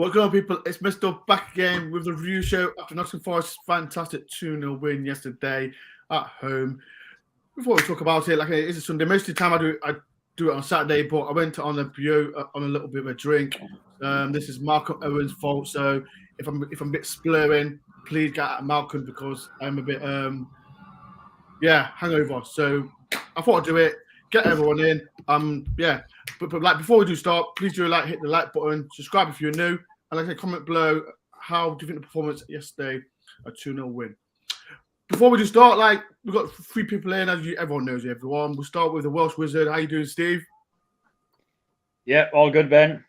What's going on, people? It's Mr. back again with the review show after Nottingham Forest's fantastic 2-0 win yesterday at home. Before we talk about it, like it's a Sunday, most of the time I do it on Saturday, but I went on a on a little bit of a drink. This is Malcolm Owen's fault, so if I'm a bit splurring, please get at Malcolm because I'm a bit hangover. So I thought I'd do it, get everyone in. But like before we do start, please do hit the like button, subscribe if you're new, and like I say, comment below how do you think the performance yesterday, a 2-0 win. Before we do start, we've got 3 people in, as everyone knows everyone. We'll start with the Welsh Wizard. How you doing, Steve? Yeah, all good, Ben.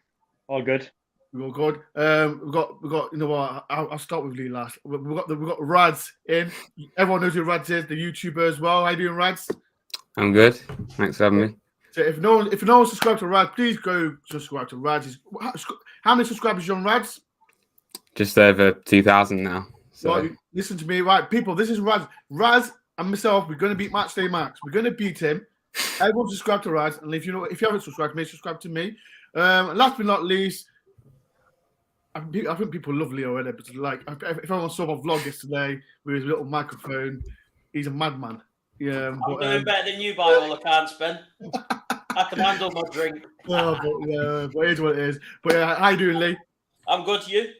All good. We're all good. We've got. You know what? I'll start with Lee last. We've got Rads in. Everyone knows who Rads is, the YouTuber as well. How you doing, Rads? I'm good. Thanks for having me. So if no one subscribed to Rads, please go subscribe to Rads. How many subscribers are you on Rads? Just over 2,000 now. So Right, listen to me, right, people. This is Rads. Rads and myself. We're going to beat Matchday Max. We're going to beat him. Everyone subscribe to Rads, and if you haven't subscribed to me, subscribe to me. Last but not least, I think people love Leo already. But if everyone saw my vlog yesterday with his little microphone, he's a madman. Yeah, I'm doing better than you by all accounts, Ben. I can handle my drink. But here's what it is. But how you doing, Lee? I'm good. You?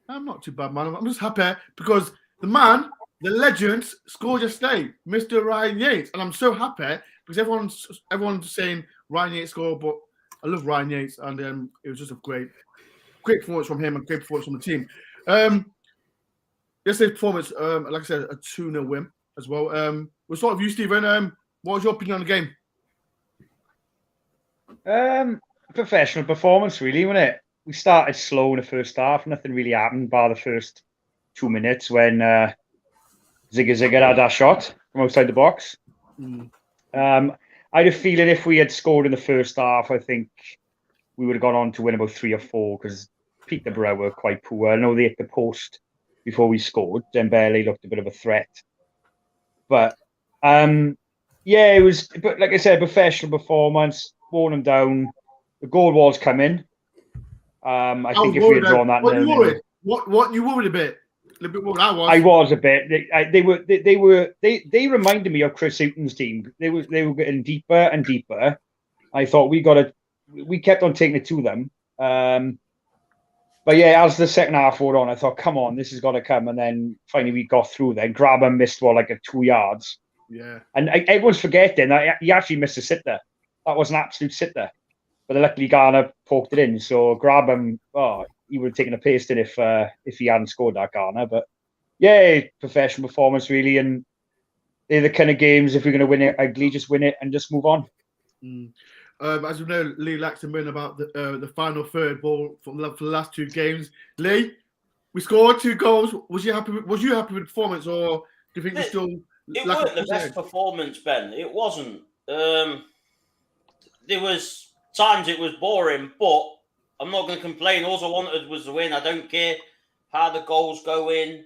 I'm not too bad, man. I'm just happy because the man, the legend, scored yesterday, Mr. Ryan Yates, and I'm so happy because everyone's saying Ryan Yates scored, but I love Ryan Yates, and it was just a great performance from him and great performance from the team. Yesterday's performance, like I said, a 2-0 win as well. We'll start with you, Stephen. What was your opinion on the game? Professional performance, really, wasn't it? We started slow in the first half. Nothing really happened bar the first 2 minutes when Zigga had that shot from outside the box. I had a feeling if we had scored in the first half, I think we would have gone on to win about 3 or 4 because Peterborough were quite poor. I know they hit the post before we scored. Dembele looked a bit of a threat. But, it was, but like I said, professional performance, worn them down. The goal was coming. I think if we had drawn that, what you worried a bit? A little bit more than I was. I was a bit. They reminded me of Chris Houghton's team. They were getting deeper and deeper. I thought we kept on taking it to them. But yeah, as the second half wore on, I thought, come on, this has got to come. And then finally we got through. Then Grabban missed 2 yards. Yeah. And everyone's forgetting that he actually missed a sitter. That was an absolute sitter. But luckily Garner poked it in. So Grabban, he would have taken a pasting if he hadn't scored that, Garner. But yeah, professional performance really. And they're the kind of games, if we're going to win it ugly, just win it and just move on. As you know, Lee likes to moan about the final third ball from the last 2 games. Lee, we scored 2 goals. Was you happy with the performance, or do you think you still? It wasn't the best performance, Ben. It wasn't. There was times it was boring, but I'm not going to complain. All I wanted was the win. I don't care how the goals go in.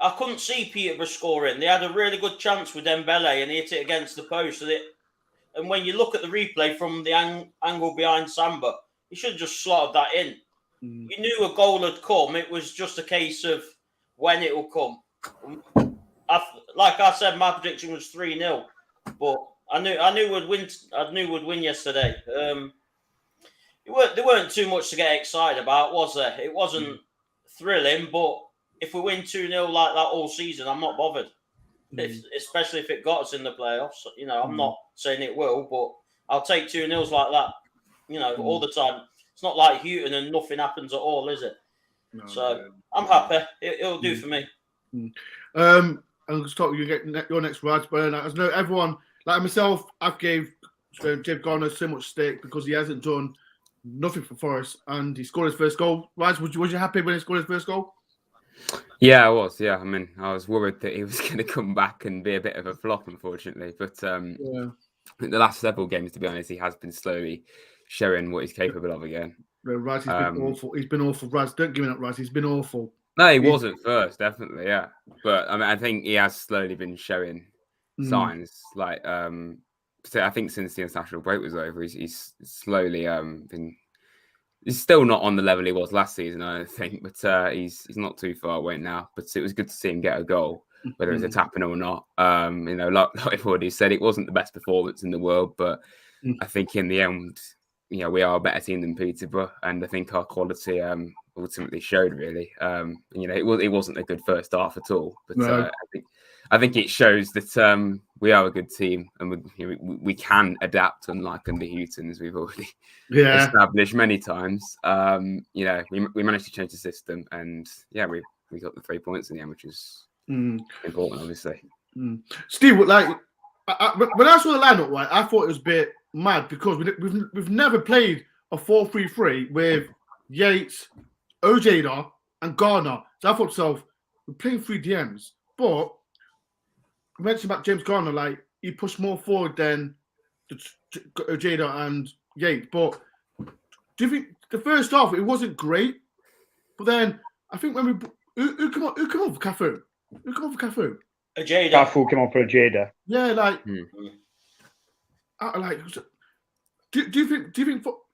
I couldn't see Peterborough scoring. They had a really good chance with Dembele and he hit it against the post. And when you look at the replay from the angle behind Samba, he should have just slotted that in. You knew a goal had come. It was just a case of when it will come. Like I said, my prediction was 3-0, but I knew we'd win. I knew we'd win yesterday. There weren't too much to get excited about, was there? It wasn't thrilling, but if we win 2-0 like that all season, I'm not bothered. Especially if it got us in the playoffs. I'm not saying it will, but I'll take 2-0s like that. All the time. It's not like Houghton and nothing happens at all, is it? No. I'm happy. It'll do for me. I'm going to start with you. Your next words, but as I know everyone, like myself, I've gave Jim Garner so much stick because he hasn't done nothing for Forest, and he scored his first goal. Raz, was you happy when he scored his first goal? Yeah, I was. Yeah, I mean, I was worried that he was going to come back and be a bit of a flop, unfortunately. But the last several games, to be honest, he has been slowly showing what he's capable of again. Raz, he's been awful. He's been awful. Raz, don't give me that, Raz. He's been awful. No, he wasn't first, definitely, yeah. But I mean, I think he has slowly been showing signs. I think since the international break was over, he's slowly been He's still not on the level he was last season, I don't think, but he's not too far away now. But it was good to see him get a goal, whether it's a tap-in or not. Like I've already said, it wasn't the best performance in the world, but I think in the end, we are a better team than Peterborough, and I think our quality ultimately showed. Really, it wasn't a good first half at all, but No. I think it shows that we are a good team and we can adapt, unlike under Houghton, as we've already established many times. We managed to change the system, and we got the 3 points in the end, which is important, obviously. Steve, like when I saw the lineup, right, I thought it was a bit mad because we've never played a 4-3-3 with Yates, Ojeda, and Garner. So I thought to myself, we're playing 3 DMs, but I mentioned about James Garner, like he pushed more forward than Ojeda and Yates. But do you think the first half it wasn't great? But then I think when who come on for Cafu? Who come on for Cafu? Ojeda. Cafu came on for Ojeda. Yeah, like, do you think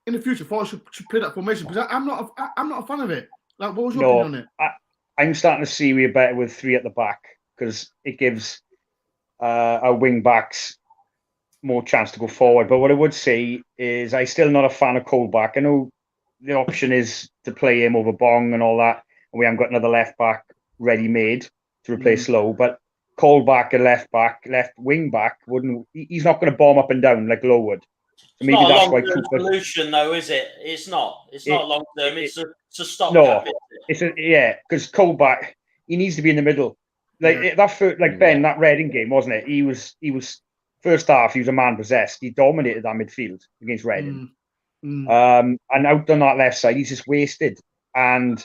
in the future Forest should play that formation? Because I'm not a fan of it. Like, what was your opinion on it? I'm starting to see we're better with 3 at the back because it gives our wing backs more chance to go forward. But what I would say is I'm still not a fan of Colback. I know the option is to play him over Bong and all that, and we haven't got another left back ready made to replace Lowe. But Colback, a left wing back, he's not going to bomb up and down like Lowe would. So maybe that's why Cooper solution, though, is it? It's not. It's not long term. It's a stopgap. No, because Colback, he needs to be in the middle. Ben, that Reading game, wasn't it? He was first half. He was a man possessed. He dominated that midfield against Reading, and out on that left side, he's just wasted. And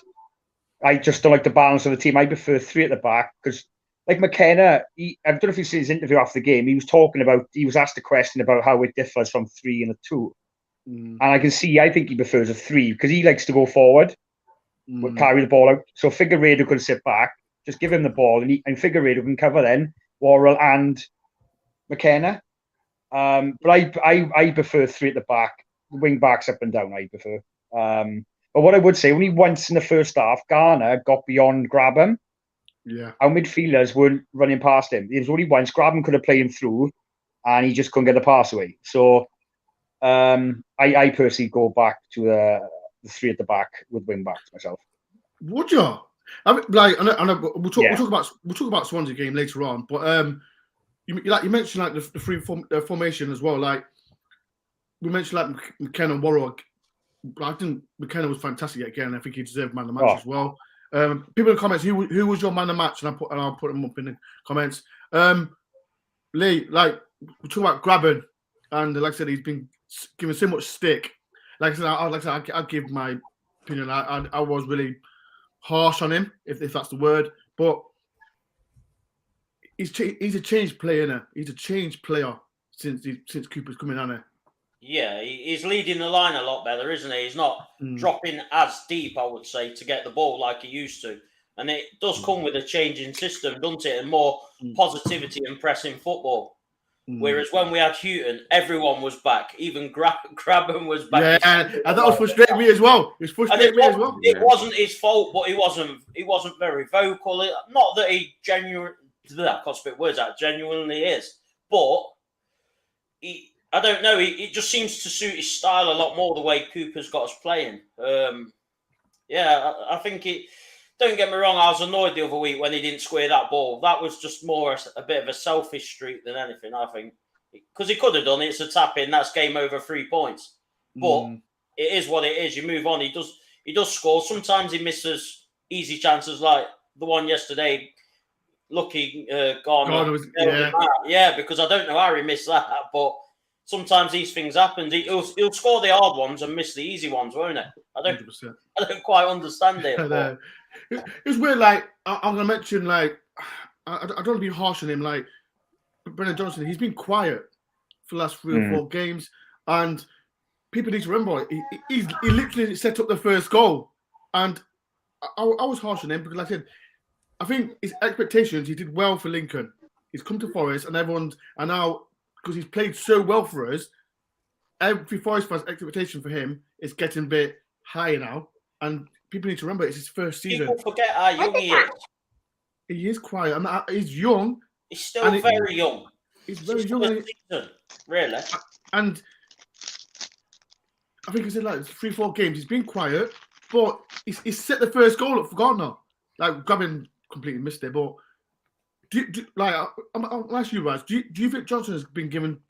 I just don't like the balance of the team. I prefer 3 at the back because, like McKenna, I don't know if you've seen his interview after the game. He was asked a question about how it differs from 3 and a 2, and I think he prefers a 3 because he likes to go forward, carry the ball out. So Figueiredo could sit back. Just give him the ball, and Figueiredo can cover then Worrell and McKenna. But I prefer 3 at the back, the wing backs up and down. I prefer. But what I would say, only once in the first half, Garner got beyond Grabban. Yeah, our midfielders weren't running past him. It was only once Grabban could have played him through, and he just couldn't get the pass away. So I personally go back to the 3 at the back with wing backs myself. Would you? I mean, like, I know we'll talk about Swansea game later on, but you mentioned like the 3 formation as well. Like we mentioned like McKenna and Worrell. I think McKenna was fantastic again. I think he deserved man of the match as well. People in the comments, who was your man of the match? And I'll put them up in the comments. Lee, like we talk about Grabban, and like I said, he's been given so much stick. Like I said, I'll give my opinion. I was really harsh on him, if that's the word. But he's a changed player now. He's a changed player since Cooper's coming on here. Yeah, he's leading the line a lot better, isn't he? He's not dropping as deep, I would say, to get the ball like he used to. And it does come with a changing system, doesn't it? And more positivity and pressing football. Whereas when we had Houghton, everyone was back. Even Grabban was back. Yeah, and that was frustrating me as well. It wasn't his fault, but he wasn't very vocal. Not that he genuinely is. But I don't know. It just seems to suit his style a lot more the way Cooper's got us playing. I think it. Don't get me wrong. I was annoyed the other week when he didn't square that ball. That was just more a bit of a selfish streak than anything. I think because he could have done it. It's a tap in. That's game over. 3 points. But it is what it is. You move on. He does score. Sometimes he misses easy chances like the one yesterday. Lucky Garner was, because I don't know how he missed that, but. Sometimes these things happen. He'll score the hard ones and miss the easy ones, won't it? I don't quite understand it. It's weird. Like I'm gonna mention, like I don't want to be harsh on him. Like Brennan Johnson, he's been quiet for the last 3 or 4 games, and people need to remember he literally set up the first goal, and I was harsh on him because, like I said, I think his expectations. He did well for Lincoln. He's come to Forest, and now. Because he's played so well for us, every Forest fan's expectation for him is getting a bit higher now, and people need to remember it's his first season. People forget how young he is. He is quiet. He's young. He's still very young. He's very It's young. season, really. And I think he said like 3-4 games. He's been quiet, but he's set the first goal up for Garner. Like Grabban completely missed it, but I'll ask you guys. Do you think Johnson has been given?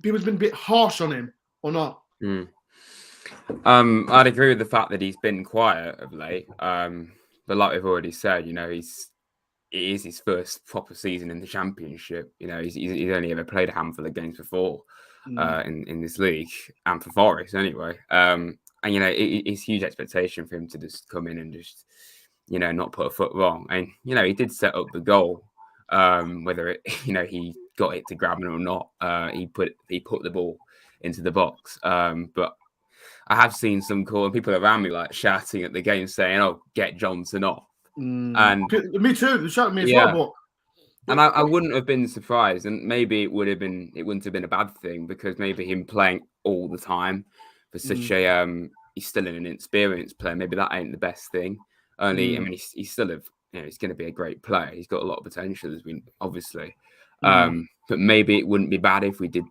People's been a bit harsh on him or not? I'd agree with the fact that he's been quiet of late. But like we've already said, you know, it is his first proper season in the Championship. You know, he's only ever played a handful of games before in this league, and for Forest anyway. And you know, it's huge expectation for him to just come in and just, you know, not put a foot wrong. And you know, he did set up the goal. Whether it, you know, he got it to Grabban or not, he put the ball into the box. But I have seen some people around me like shouting at the game saying, "Oh, get Johnson off." And me too. They shouted at me as well. And I wouldn't have been surprised, and maybe it wouldn't have been a bad thing, because maybe him playing all the time for such a he's still an inexperienced player. Maybe that ain't the best thing. I mean, he's still he's going to be a great player. He's got a lot of potential, as we obviously. But maybe it wouldn't be bad if we did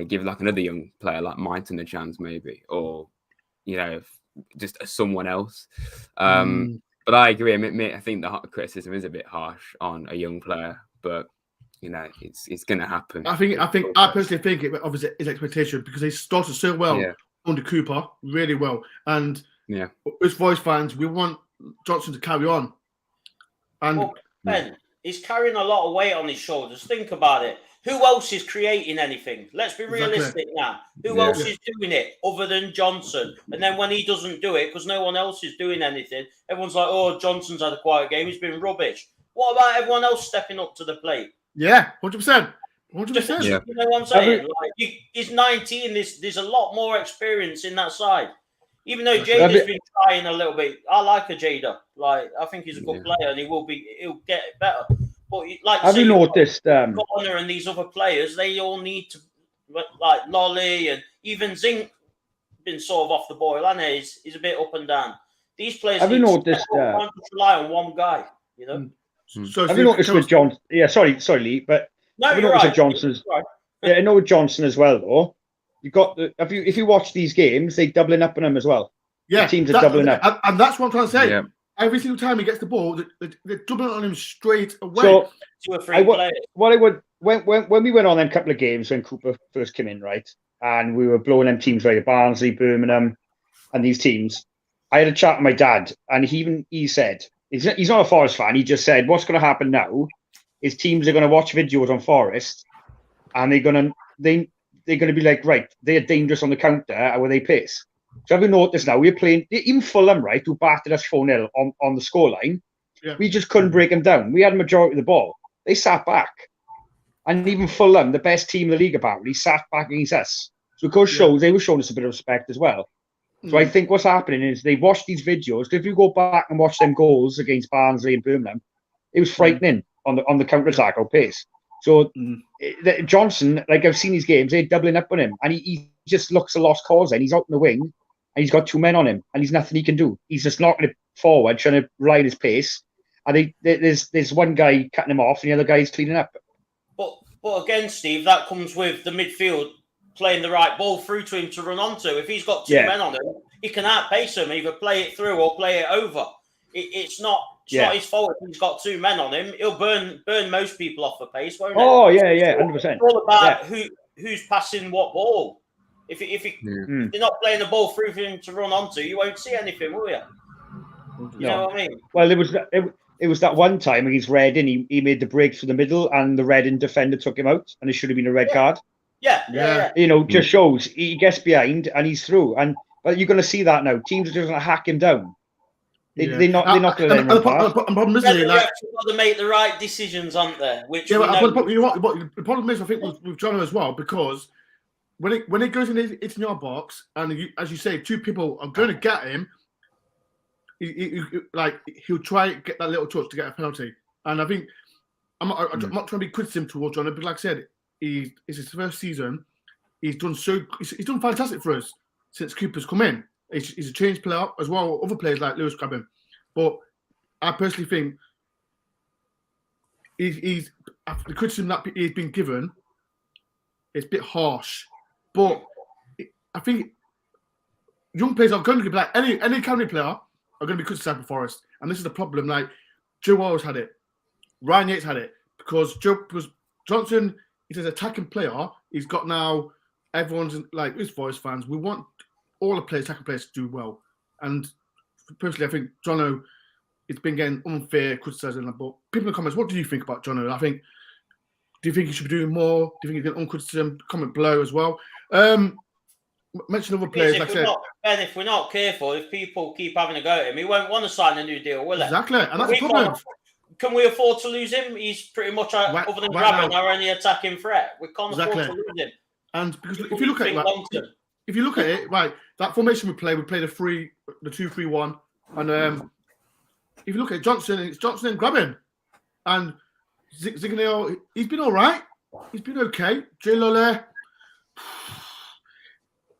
give like another young player like Mighton a chance, maybe, or you know, just someone else. But I agree. I think the criticism is a bit harsh on a young player, but you know, it's going to happen. I personally think it obviously is expectation, because he started so well under Cooper, really well, and as Voice fans, we want Johnson to carry on. And Ben, he's carrying a lot of weight on his shoulders. Think about it. Who else is creating anything? Let's be realistic now. Who else is doing it other than Johnson? And then when he doesn't do it, because no one else is doing anything, everyone's like, "Oh, Johnson's had a quiet game. He's been rubbish." What about everyone else stepping up to the plate? Yeah, 100%. 100%. You know what I'm saying? He's 19. There's a lot more experience in that side. Even though Jada's been trying a little bit, I like a Jada. Like, I think he's a good player, and he'll get better. But like, have you noticed Garner and these other players? They all need to, like Lolly and even Zink, been sort of off the boil, and he's a bit up and down. These players have you noticed to rely on one guy, you know. So have you noticed with Johnson? Yeah, sorry, Lee, but no, have you you're noticed right. with Johnson's? Right. Yeah, I know with Johnson as well, though. You got if you watch these games, they doubling up on him as well. Yeah, the teams are doubling up, and that's what I'm trying to say. Yeah. Every single time he gets the ball, they're doubling on him straight away. So, 2 or 3 players. What I would when we went on them couple of games when Cooper first came in, right, and we were blowing them teams like Barnsley, Birmingham, and these teams. I had a chat with my dad, and he said he's not a Forest fan. He just said, "What's going to happen now is teams are going to watch videos on Forest, and they're going to be like, right, they're dangerous on the counter, and where they pace." So have you noticed now, we're playing, even Fulham, right, who battered us 4-0 on the scoreline, we just couldn't break them down. We had a majority of the ball. They sat back. And even Fulham, the best team in the league apparently, sat back against us. So it shows they were showing us a bit of respect as well. So I think what's happening is they watch these videos. If you go back and watch them goals against Barnsley and Birmingham, it was frightening on the counter-attack or pace. So Johnson, like I've seen these games, they're doubling up on him. And he just looks a lost cause then. He's out in the wing. And he's got 2 men on him, and he's nothing he can do. He's just knocking it forward, trying to ride his pace. And there's one guy cutting him off, and the other guy's cleaning up. But again, Steve, that comes with the midfield playing the right ball through to him to run onto. If he's got 2 men on him, he can outpace him, either play it through or play it over. It's not his fault if he's got 2 men on him. He'll burn most people off the pace, won't it? Oh, yeah, 100%. It's all about who's passing what ball. If you're not playing the ball through for him to run onto, you won't see anything, will you? You know what I mean? Well, it was that one time against Reading, he made the break through the middle, and the Reading defender took him out, and it should have been a red card. Yeah. You know, just shows he gets behind and he's through. But you're going to see that now. Teams are just going to hack him down. They're not going to let him run past. The problem is, they've got to make the right decisions, aren't they? The problem is, I think with John as well, because when it goes into your box, and as you say, 2 people are going to get him, he'll try to get that little touch to get a penalty. And I think I'm not trying to be criticism towards John, but like I said, it's his first season. He's done fantastic for us since Cooper's come in. He's a changed player as well. Other players like Lewis Grabban, but I personally think he's the criticism that he's been given. It's a bit harsh, but I think young players are going to be like any academy player are going to be criticised for Forest, and this is the problem. Like Joe Wells had it, Ryan Yates had it because Johnson. He's an attacking player. He's got now everyone's like his Forest fans. We want all the players, attacking players, to do well. And personally, I think Jono has been getting unfair criticism. But people in the comments, what do you think about Jono? Do you think he should be doing more? Do you think he's getting uncriticism? Comment below as well. Mention other players. Like I said, Ben, if we're not careful, if people keep having a go at him, he won't want to sign a new deal, will he? Exactly, and that's the problem. Can we afford to lose him? He's pretty much, other than Grabban, our only attacking threat. We can't afford to lose him. And because if you look at it, right, that formation we play the 2-3-1, and if you look at Johnson, it's Johnson and Grabban, and Ziganeo, he's been all right. He's been okay. Jay Lole,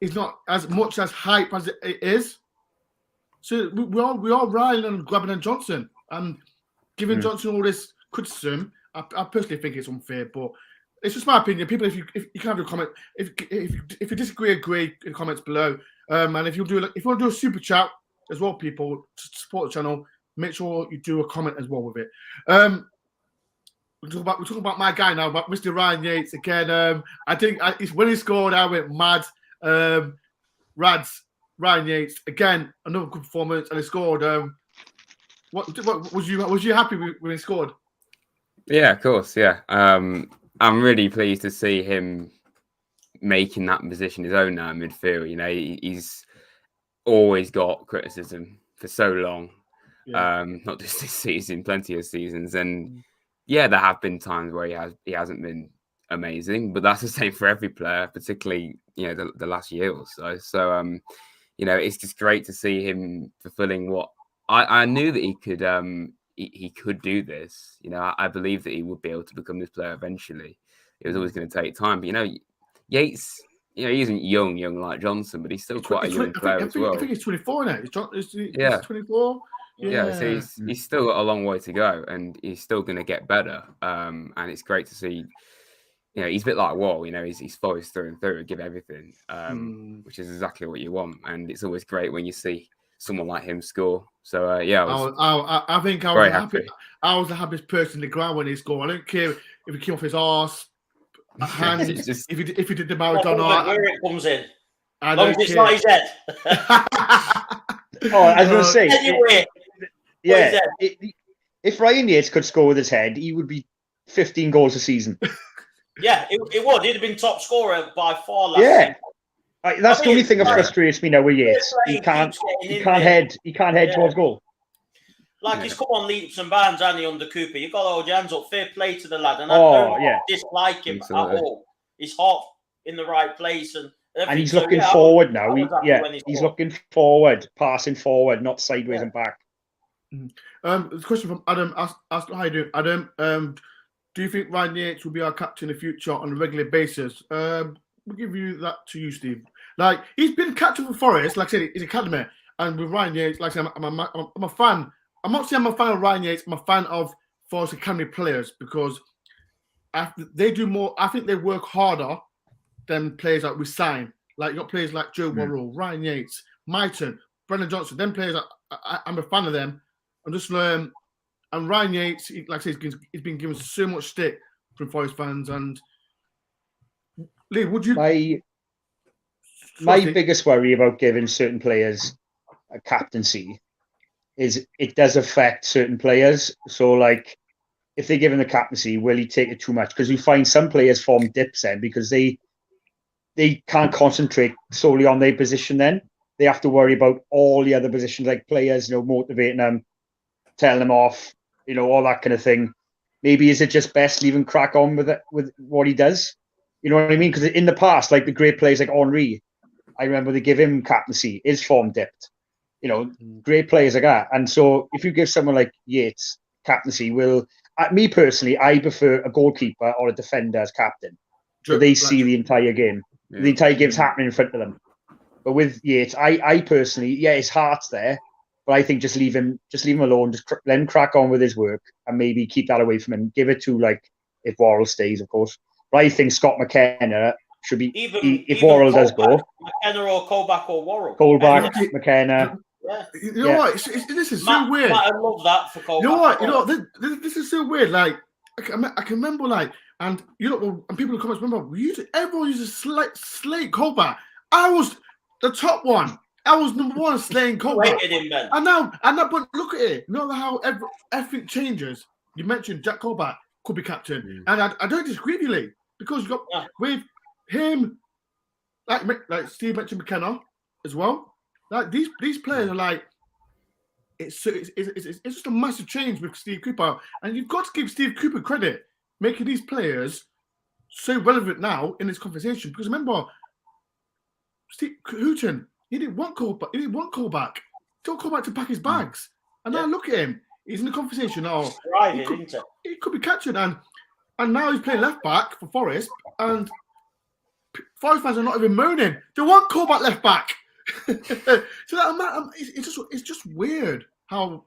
he's not as much as hype as it is. So we are relying on Grabban and Johnson, and giving Johnson all this criticism. I personally think it's unfair, but it's just my opinion. People, if you can have your comment, if you disagree, agree in the comments below. And if you want to do a super chat as well, people to support the channel, make sure you do a comment as well with it. We're talking about my guy now, about Mr. Ryan Yates again. I think when he scored, I went mad. Ryan Yates again, another good performance, and he scored. What was you happy when he scored? Yeah, of course. Yeah, I'm really pleased to see him making that position his own now in midfield. You know, he's always got criticism for so long, not just this season, plenty of seasons, and yeah, there have been times where he hasn't been amazing, but that's the same for every player, particularly the last year or so. So it's just great to see him fulfilling what I knew that he could. He could do this. I believe that he would be able to become this player eventually. It was always going to take time, but Yates. He isn't young like Johnson, but he's still quite a young player as well. I think he's 24 now. He's 24. Yeah, so he's still got a long way to go, and he's still going to get better. And it's great to see. He's a bit like Wall. He's Forest through and through, give everything, which is exactly what you want. And it's always great when you see someone like him score. So I think I was happy. I was the happiest person in the ground when he scored. I don't care if he came off his arse, hands, if he did the Maradona. Where it comes in. As long as it's not his head. I was going to say. Anyway, if Ryan Yates could score with his head, he would be 15 goals a season. Yeah, it would. He'd have been top scorer by far last season. That's the only thing that frustrates me now with Yates. He can't head towards goal. Like he's come on leaps and bounds, and he under Cooper. You've got to hold your hands up. Fair play to the lad, and I don't dislike him at all. His heart in the right place, and he's looking forward now. He's looking forward, passing forward, not sideways and back. The question from Adam asked, "How you doing, Adam? Do you think Ryan Yates will be our captain in the future on a regular basis?" We'll give you that to you, Steve. Like, he's been captain for Forest. Like I said, he's a academy. And with Ryan Yates, like I said, I'm a fan. I'm not saying I'm a fan of Ryan Yates. I'm a fan of Forest academy players because they do more. I think they work harder than players that we sign. Like, you got players like Joe Worrell, Ryan Yates, Myton, Brennan Johnson. Them players, I'm a fan of them. I'm just and Ryan Yates, like I said, he's been given so much stick from Forest fans. And Lee, would you? My biggest worry about giving certain players a captaincy is it does affect certain players. So, like, if they're given the captaincy, will he take it too much? Because you find some players form dips then because they can't concentrate solely on their position. Then they have to worry about all the other positions, like players, motivating them, telling them off, all that kind of thing. Maybe is it just best leaving crack on with what he does? You know what I mean? Because in the past, like the great players like Henry, I remember they give him captaincy, his form dipped. Great players like that. And so if you give someone like Yates captaincy, me personally, I prefer a goalkeeper or a defender as captain. So they see the entire game. The entire game's happening in front of them. But with Yates, I personally, his heart's there, but I think just leave him alone, let him crack on with his work, and maybe keep that away from him. Give it to if Worrell stays, of course. But I think Scott McKenna should be if Worrell does go. McKenna or Colback or Worrell. Colback, McKenna. Yeah. You know what? This is so weird. I love that for Colback. You know what? You know this is so weird. Like I can remember, like, and and people in the comments remember everyone used to slate Colback. I was the top one. I was number one slaying Colback. And now, but look at it. You know how everything changes. You mentioned Jack Colback could be captain, and I don't disagree with you, Lee, because you got with him, like Steve mentioned McKenna as well. Like these players are like, it's just a massive change with Steve Cooper, and you've got to give Steve Cooper credit making these players so relevant now in this conversation. Because remember, Steve Houghton, he didn't want Colback. He told Colback to pack his bags, and now look at him. He's in the conversation. He could be captured, and now he's playing left back for Forest, and Forest fans are not even moaning. They want Colback left back. So it's just weird how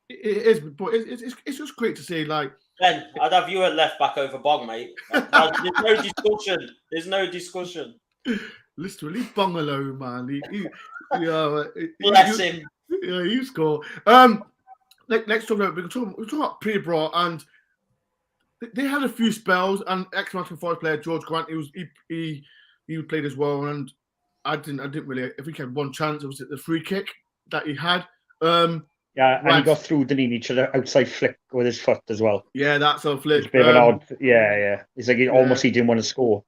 it is, but it's just great to see. Like, Ben, I'd have you at left back over Bog, mate. There's no discussion. Literally bungalow, man. Bless him. Yeah, you score. Next talk about we're talking about Peterborough, and they had a few spells. And ex-Nottingham Forest player George Grant, he played as well, and I didn't really. I think he had one chance. It was the free kick that he had. And he got through, didn't he? Each other outside flick with his foot as well. Yeah, that's a flick. It's a bit of an odd. Yeah. It's like almost he didn't want to score.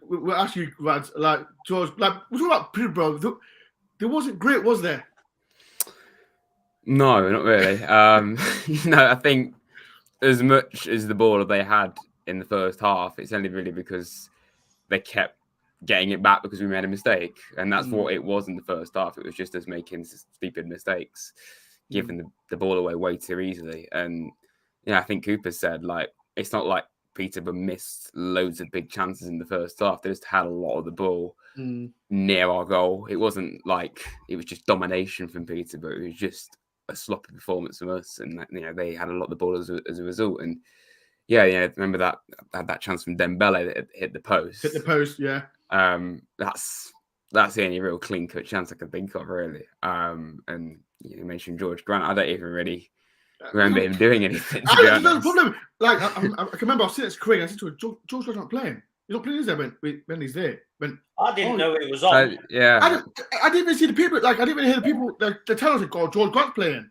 We're actually like George. Like we're talking about Peterborough. There wasn't great, was there? No, not really. I think as much as the ball they had in the first half, it's only really because they kept getting it back because we made a mistake. And that's what it was in the first half. It was just us making stupid mistakes, giving the ball away way too easily. And, I think Cooper said, like, it's not like Peterborough missed loads of big chances in the first half. They just had a lot of the ball near our goal. It wasn't like it was just domination from Peterborough. It was just a sloppy performance from us. And, they had a lot of the ball as a result. And, remember that chance from Dembele that hit the post. Yeah. That's the only real clean cut chance I can think of, really. And you mentioned George Grant. I don't even really remember him doing anything. That's the problem. Like I can remember I was sitting at Craig and I said to him, George Grant's not playing. He's not playing, is there? When he's there. I didn't know it was on. I didn't even see the people. Like I didn't even hear the people. They tell us, "God, George Grant's playing,"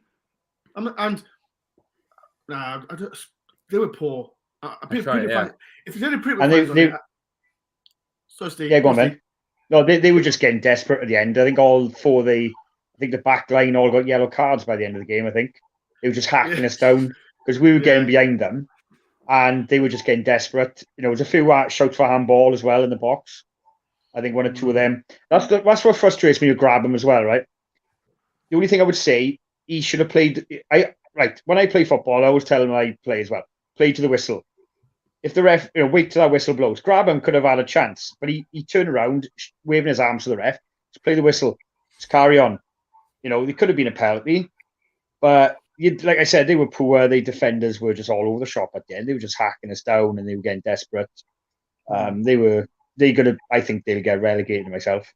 they were poor. If there's any people, so Steve, go on, man. No, they were just getting desperate at the end. I think the back line all got yellow cards by the end of the game. I think they were just hacking us down because we were getting behind them, and they were just getting desperate. There was a few shouts for handball as well in the box. I think one or two of them. That's what frustrates me with Grabban as well, right? The only thing I would say, he should have played. When I play football, I always tell him I play as well. Play to the whistle. If the ref, wait till that whistle blows. Grabban could have had a chance, but he turned around, waving his arms to the ref. Just play the whistle. Just carry on. There could have been a penalty, but like I said, they were poor. The defenders were just all over the shop at the end. They were just hacking us down, and they were getting desperate. I think they'll get relegated myself.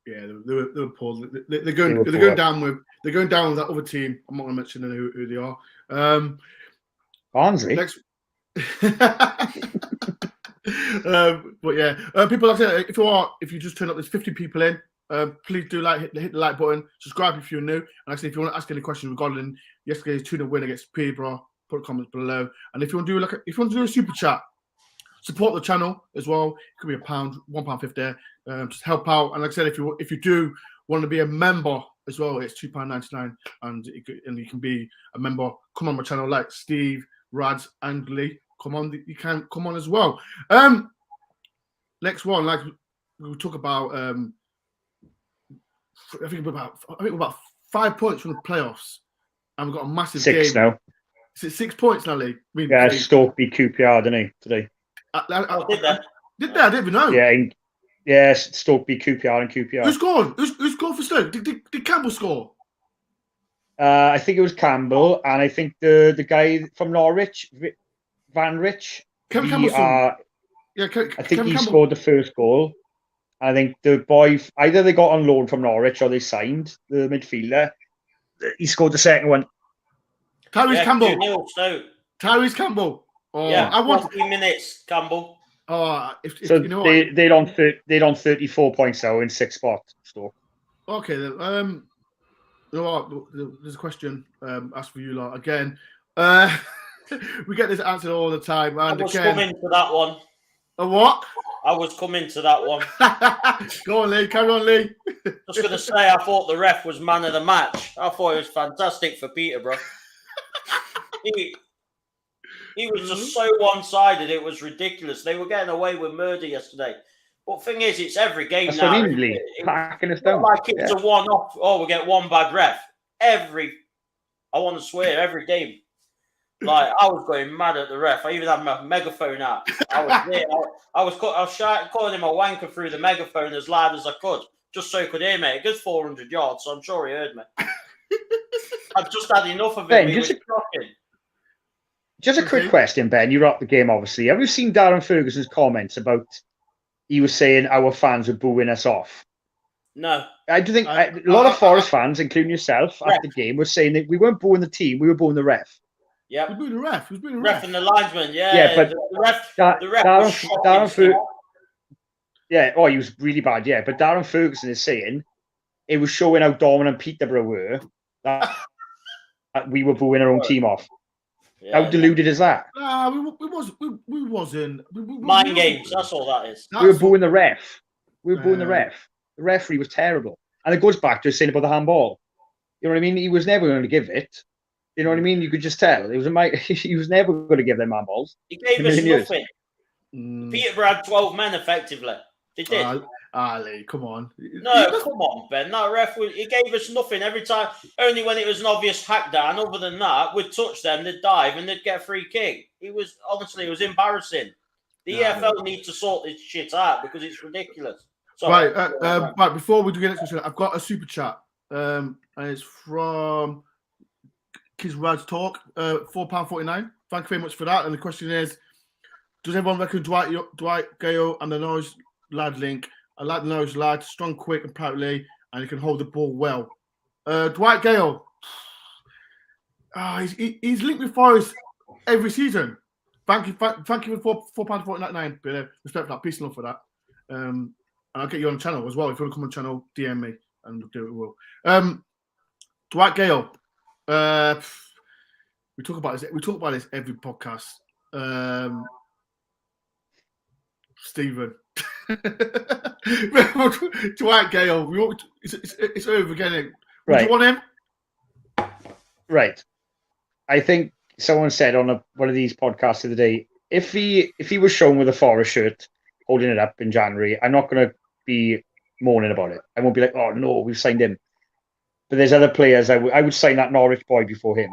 Yeah, they were poor. They're going down with that other team. I'm not going to mention who they are. Barnsley. But people like I said, if you just turn up, there's 50 people in. Please do hit the like button, subscribe if you're new, and actually if you want to ask any questions regarding yesterday's 2-0 win against Peterborough, put comments below. And if you want to do a super chat, support the channel as well. It could be £1.50. Just help out. And like I said, if you do want to be a member as well, it's £2.99, and you can be a member. Come on my channel, like Steve, Rads, and Lee. Come on, you can come on as well. Next one, like we'll talk about. I think we're about 5 points from the playoffs, and we've got a massive 6 game. now. Is it 6 points now, Lee? Stoke beat QPR, didn't he, today? I did that. Did they? I didn't even know. Yeah, Stoke beat QPR and QPR. Who scored? Who scored for Stoke? Did Campbell score? I think it was Campbell, and I think the guy from Norwich, Van Rich. Kevin Campbell's son. Yeah, I think Kevin he Campbell. scored the first goal. I think the boy, either they got on loan from Norwich or they signed the midfielder. He scored the second one. Tyrese Campbell. 2-0 Stoke. Tyrese Campbell. Oh, Yeah, I want 14 minutes, Campbell. Oh, So you know what? they'd on 34 points now in 6th spot. Stoke. Okay, then. You know what? There's a question asked for you lot again. We get this answered all the time. And I was again, coming to that one. A what? I was coming to that one. Go on, Lee. Carry on, Lee. Just going to say, I thought the ref was man of the match. I thought it was fantastic for Peterborough. He was just so one-sided. It was ridiculous. They were getting away with murder yesterday. But thing is, it's every game That's now. what I mean, Lee. Packing us down. Like it's a one-off. Oh, we get one bad ref. I want to swear, every game. Like, I was going mad at the ref. I even had my megaphone out. I was calling him a wanker through the megaphone as loud as I could, just so he could hear me. It goes 400 yards, so I'm sure he heard me. I've just had enough of it. Ben, It was shocking. Just a quick question, Ben. You were at the game, obviously. Have you seen Darren Ferguson's comments about he was saying our fans were booing us off? No. I do think a lot of Forest fans, including yourself, at the game, were saying that we weren't booing the team, we were booing the ref. Yeah. Who's booing the ref? Who's booing the Ref ref? and the linesman, Yeah, but the ref was shocking. He was really bad, yeah. But Darren Ferguson is saying it was showing how dominant Peterborough were that we were booing our own team off. Yeah, how deluded is that? Nah, we wasn't. Mind games, that's all that is. We were booing the ref. We were booing the ref. The referee was terrible. And it goes back to saying about the handball. You know what I mean? He was never going to give it. You know what I mean? You could just tell. He was never going to give them handballs. He gave us nothing. Peterborough had 12 men effectively. They did. Ali, come on. No, come on, Ben. That ref, he gave us nothing every time. Only when it was an obvious hack down. Other than that, we'd touch them, they'd dive, and they'd get a free kick. It was embarrassing. The EFL needs to sort this shit out because it's ridiculous. Sorry. Right. Before we do get next question, I've got a super chat. And it's from Kids Rad's Talk, £4.49. Thank you very much for that. And the question is, does everyone reckon Dwight Gale and the Norwich lad link? I like the Norwich lad, strong, quick, and proudly, and he can hold the ball well. Dwight Gale, he's linked with Forest every season. Thank you for £4.49. Respect for that. Peace and love for that. And I'll get you on the channel as well. If you want to come on the channel, DM me, and we'll do it. We'll. Dwight Gale. We talk about this. We talk about this every podcast. Stephen. Dwight Gale. It's over again. Would you want him? Right. I think someone said on one of these podcasts the other day, if he was shown with a Forest shirt holding it up in January, I'm not going to be moaning about it. I won't be like, oh no, we've signed him. But there's other players I would sign that Norwich boy before him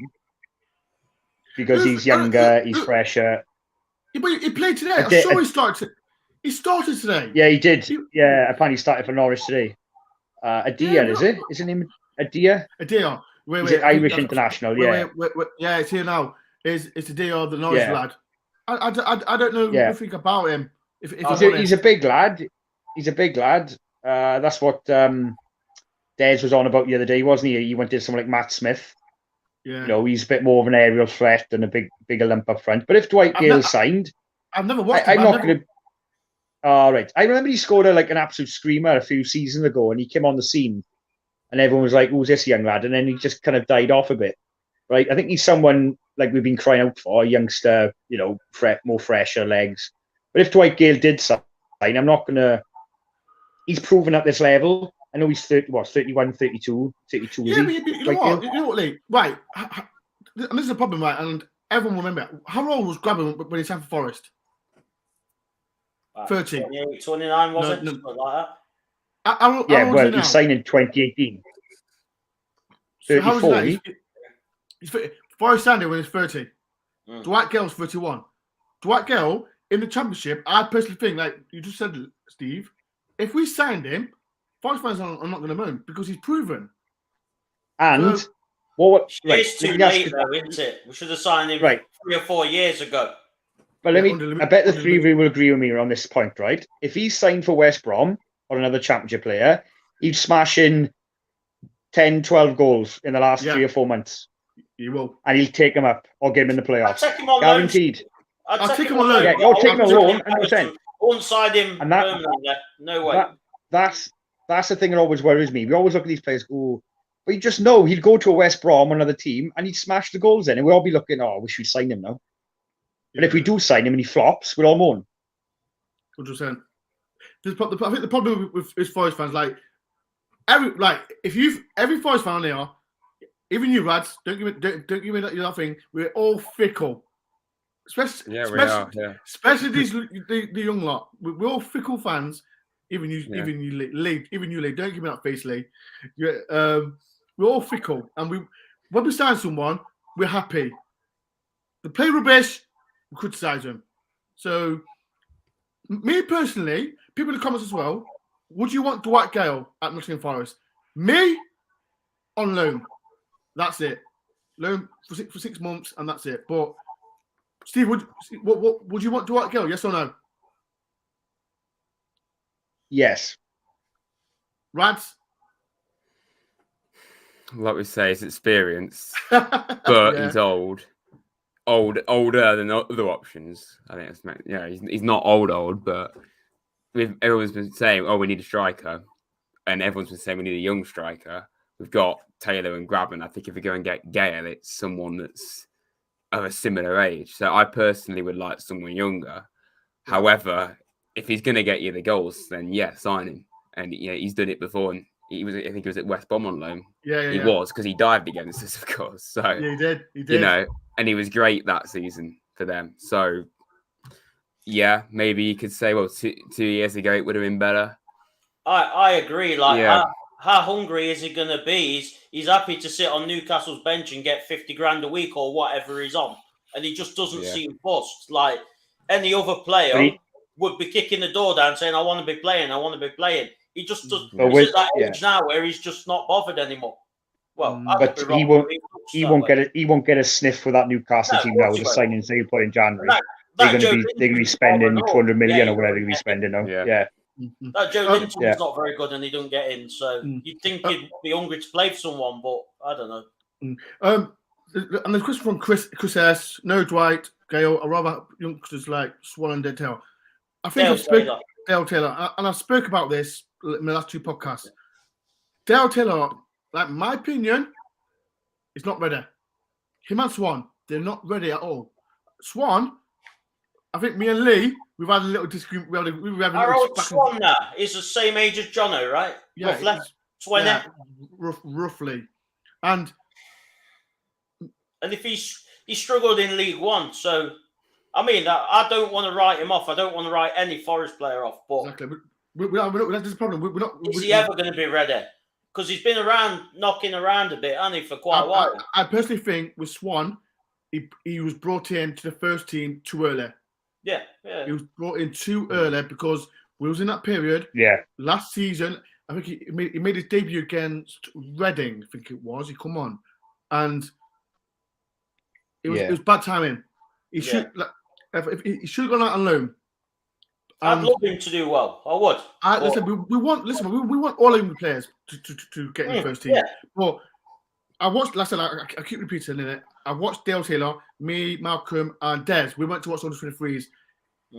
because he's younger, he's fresher. Yeah, but he played today. I'm sure he started. He started today. Yeah, he did. Apparently he started for Norwich today. Adia, is it? Is his name Adia? Adia. He's an Irish international. Wait, yeah, it's here now. It's Adia, the Norwich lad. I don't know anything about him. He's a big lad. He's a big lad. That's what Des was on about the other day, wasn't he? He went to someone like Matt Smith. Yeah. You know, he's a bit more of an aerial threat than a bigger lump up front. But if Dwight Gale signed, I've never watched. I'm not going to. All right. I remember he scored an absolute screamer a few seasons ago, and he came on the scene, and everyone was like, "Who's this young lad?" And then he just kind of died off a bit. Right? I think he's someone like we've been crying out for, a youngster, you know, more fresher legs. But if Dwight Gale did sign, I'm not going to. He's proven at this level. I know he's 31, 32. Yeah, but you know what, Lee? Right. And this is a problem, right? And everyone will remember. How old was Grabban when he signed for Forest? 30. 29, was it? Something like that. Well, he signed in 2018. 34. He's Forest signed him when he's 30. Dwight Gale's 31. Dwight Gale in the Championship, I personally think, like you just said, Steve, if we signed him, Forest fans are not going to moan because he's proven. And So, it's too late, though, isn't it? We should have signed him 3 or 4 years ago. But I bet the three of you will agree with me on this point, right? If he's signed for West Brom or another Championship player, he'd smash in 10, 12 goals in the last 3 or 4 months. He will. And he'll take him up or get him in the playoffs. I'll take him on Guaranteed. I'll take him on loan. Yeah, you're taking him on loan, 100%. I won't sign him permanently. No way. That's the thing that always worries me. We always look at these players, but you just know he'd go to a West Brom, another team, and he'd smash the goals in. And we'll all be looking, we should sign him now. But if we do sign him and he flops, we'll all moan. 100%. I think the problem with Forest fans, every Forest fan there, even you lads, don't give me that thing. We're all fickle. Especially these the young lot. We're all fickle fans. Even you, Lee. Don't give me that face, Lee. We're all fickle, and when we sign someone, we're happy. They play rubbish, we criticise them. So, me personally, people in the comments as well. Would you want Dwight Gale at Nottingham Forest? Me, on loan. That's it. Loan for 6 months, and that's it. But Steve, would you want Dwight Gale? Yes or no? Yes. Rads? Like we say, he's experienced, but he's older than the other options. I think he's not old, but everyone's been saying, we need a striker, and everyone's been saying we need a young striker. We've got Taylor and Grabban. I think if we go and get Gale, it's someone that's of a similar age. So I personally would like someone younger. However, if he's going to get you the goals, then sign him. And he's done it before, and I think he was at West Brom on loan. He was, because he dived against us, of course. So he did. And he was great that season for them. So maybe you could say, 2 years ago it would have been better. I agree. How hungry is he going to be? He's happy to sit on Newcastle's bench and get 50 grand a week or whatever he's on, and he just doesn't seem fussed. Like any other player would be kicking the door down, saying, "I want to be playing. I want to be playing." He just does. He's at that age now where he's just not bothered anymore. Well, but he won't get a sniff for that Newcastle team now with the signings they put in January. They're going to be spending 200 million or whatever they're going to be spending now. Yeah. That Joe Linton's not very good, and he don't get in. So you'd think he'd be hungry to play for someone, but I don't know. And there's a question from Chris S. No Dwight Gale. I rather youngsters like Swan and Dead Tail. I think Dale Taylor, and I spoke about this in the last 2 podcasts. Dale Taylor, like my opinion, is not ready. Him and Swan, they're not ready at all. Swan, I think me and Lee, we've had a little disagreement. Our old Swan now is the same age as Jono, right? Yeah, roughly 20. Yeah, roughly. And if he struggled in League One, so I mean, I don't want to write him off. I don't want to write any Forest player off. But exactly, that's the problem. Is he ever going to be ready? Because he's been knocking around a bit, hasn't he, for quite a while? I personally think with Swan, he was brought in to the first team too early. Yeah. He was brought in too early because we was in that period. Yeah. Last season, I think he made his debut against Reading. I think it was. He come on, and it was bad timing. He should he should have gone out on loan. I'd love him to do well. I would. Listen, we want all of the players to get in the first team. Yeah. But I watched. Last night, I keep repeating it. I watched Dale Taylor, me, Malcolm, and Des. We went to watch under 23s.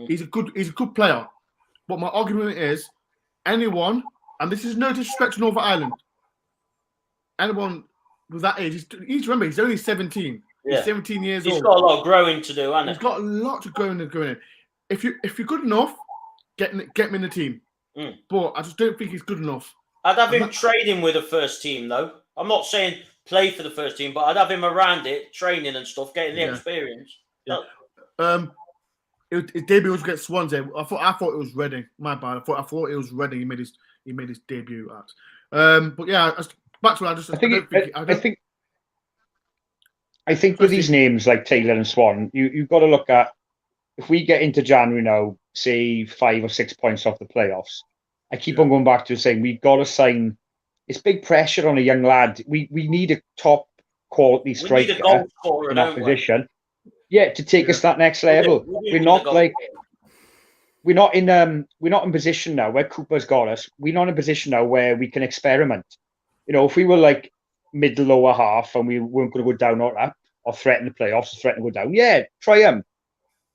He's a good player. But my argument is, anyone, and this is no disrespect to Northern Ireland, anyone with that age, he's only 17. Yeah. He's 17 years old. He's got a lot of growing to do, hasn't he? He's got a lot to go in. If you're good enough, get him in the team. But I just don't think he's good enough. I'd have him training with the first team, though. I'm not saying play for the first team, but I'd have him around it, training and stuff, getting the experience. Yeah. His debut was against Swansea. I thought it was Reading. My bad. I thought it was Reading. He made his debut at. But yeah, back to what I think with these names like Taylor and Swan, you've got to look at if we get into January now, say 5 or 6 points off the playoffs, I keep on going back to saying we've got to sign. It's big pressure on a young lad. We need a top quality striker We need a goal scorer in that position. Yeah, to take us that next level. We're not in position now where Cooper's got us. We're not in a position now where we can experiment. If we were like mid to lower half and we weren't going to go down or up or threaten the playoffs or threaten to go down, yeah, try them.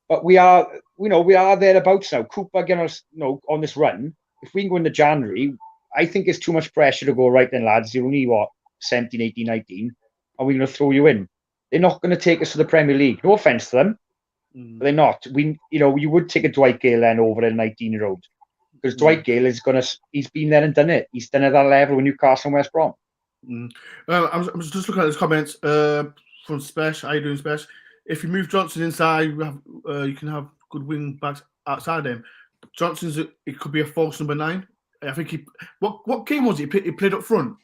But we are thereabouts now. Cooper getting us, on this run. If we can go into January, I think it's too much pressure to go, right then, lads. You're only, 17, 18, 19. Are we going to throw you in? They're not going to take us to the Premier League. No offence to them. But they're not. You would take a Dwight Gale then over a 19-year-old. Because Dwight Gale he's been there and done it. He's done it at that level with Newcastle and West Brom. I'm just looking at his comments from Spesh. How you doing, Spesh? If you move Johnson inside, you can have good wing backs outside him. Johnson's it could be a false number 9. I think what game was it? He played up front.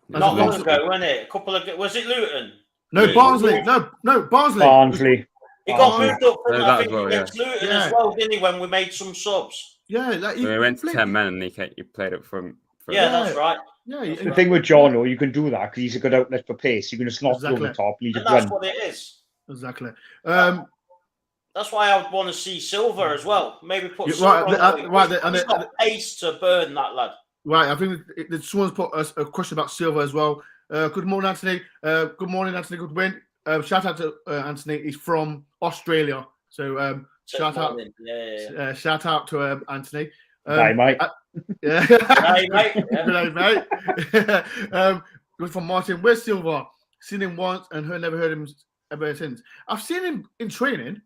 Not long ago, wasn't it? Was it Luton? No, Barnsley. No, Barnsley. Barnsley. He got moved up front. I think against Luton as well, didn't he? When we made some subs. Yeah, we went to 10 men and he played up front. Yeah, that's right. Yeah, the thing with John, you can do that because he's a good outlet for pace. You can just knock over the top. And that's what it is. Exactly. That's why I would want to see Silva as well. Maybe put Silva on he's got pace to burn that lad. Right, I think someone's put a question about Silva as well. Good morning, Anthony. Good morning, Anthony. Good win. Shout out to Anthony. He's from Australia, so shout out. Yeah. Shout out to Anthony. Hi, mate. Hi, mate. Good day, mate. From Martin. Where's Silva? Seen him once and never heard him ever since. I've seen him in training,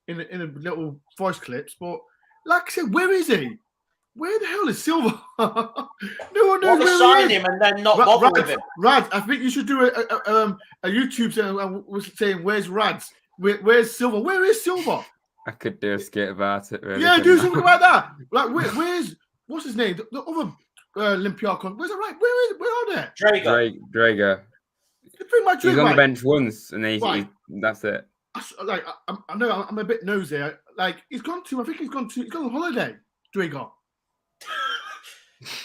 in a little voice clips, but like I said, where is he? Where the hell is Silva? No one knows where sign he is. him and then not bother with him. Rads, I think you should do a YouTube channel saying, "Where's Rads? Where's Silva? Where is Silva?" I could do a skit about it. Really, yeah, do something about that. Like, where's what's his name? The other Olympiacon. Where's it? Right? Where are they? Drager. He's on the bench once, and that's it. I know I'm a bit nosy. He's gone on holiday. Drager.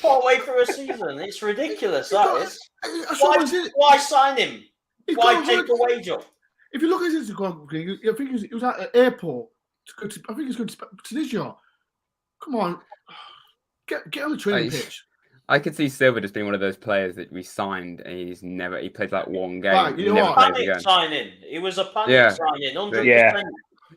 Partway through a season, it's ridiculous. Why sign him? Why take the wage up? If you look at his Instagram, I think he was at an airport. I think he's going to Tunisia. Come on, get on the training pitch. I could see Silva just being one of those players that we signed, and he played like one game. Right, you know what? Panic signing. It was a panic signing. 100%.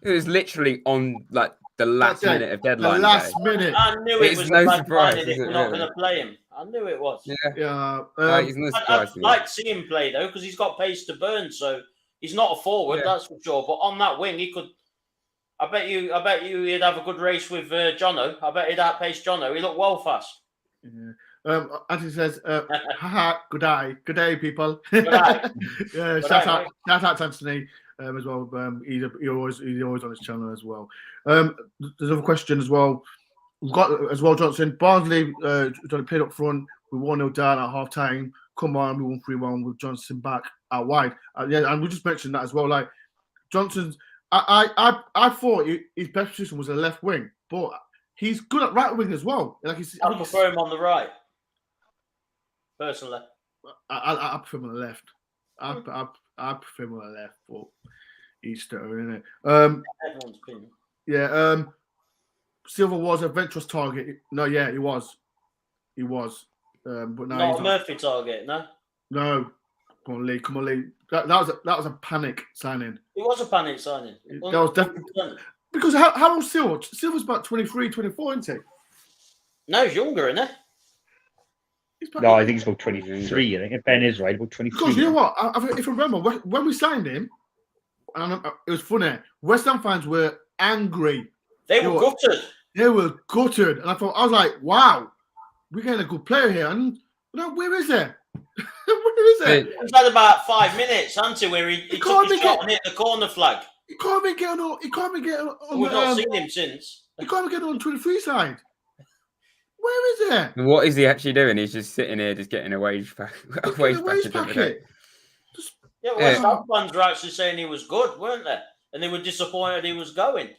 It was literally on like the last minute of deadline. The last minute. I knew it was no surprise if we're not going to play him. I knew it was. Yeah. He's no surprise. I'd like to see him play though, because he's got pace to burn. So he's not a forward, that's for sure. But on that wing, he could. I bet you he'd have a good race with Jono. I bet he'd outpace Jono. He looked well fast. Yeah. Anthony says, haha, good day, people. Good day. Shout out to Anthony as well. He's always on his channel as well. There's another question as well. We've got as well, Johnson. Barnsley played up front. We 1-0 down at half time. Come on, we won 3-1 with Johnson back out wide. And we just mentioned that as well. Like Johnson's, I thought his best position was the left wing, but he's good at right wing as well. I prefer him on the right. Personally, I prefer him on the left. I prefer him on the left, but he's still in it. Everyone's opinion. Yeah. Silva was a venturous target. No, yeah, he was. But now not a Murphy target, no. No. Come on, Lee. That was a panic signing. It was a panic signing. That was definitely because how old Silva? Silva's about 23, 24, isn't he? No, he's younger, isn't he? No, I think he's about 23. I think Ben is right, about 23. Because you know what? If I remember, when we signed him, and it was funny, West Ham fans were angry. They were gutted. They were gutted. And I was like, wow, we're getting a good player here. And where is it? Where is it? He's had about 5 minutes, hasn't he, where he took his shot and hit the corner flag. He can't be getting on. We've not seen him since. He can't be getting on the 23 side. Where is it? What is he actually doing? He's just sitting here, just getting a wage packet. Yeah, West Ham fans were actually saying he was good, weren't they? And they were disappointed he was going.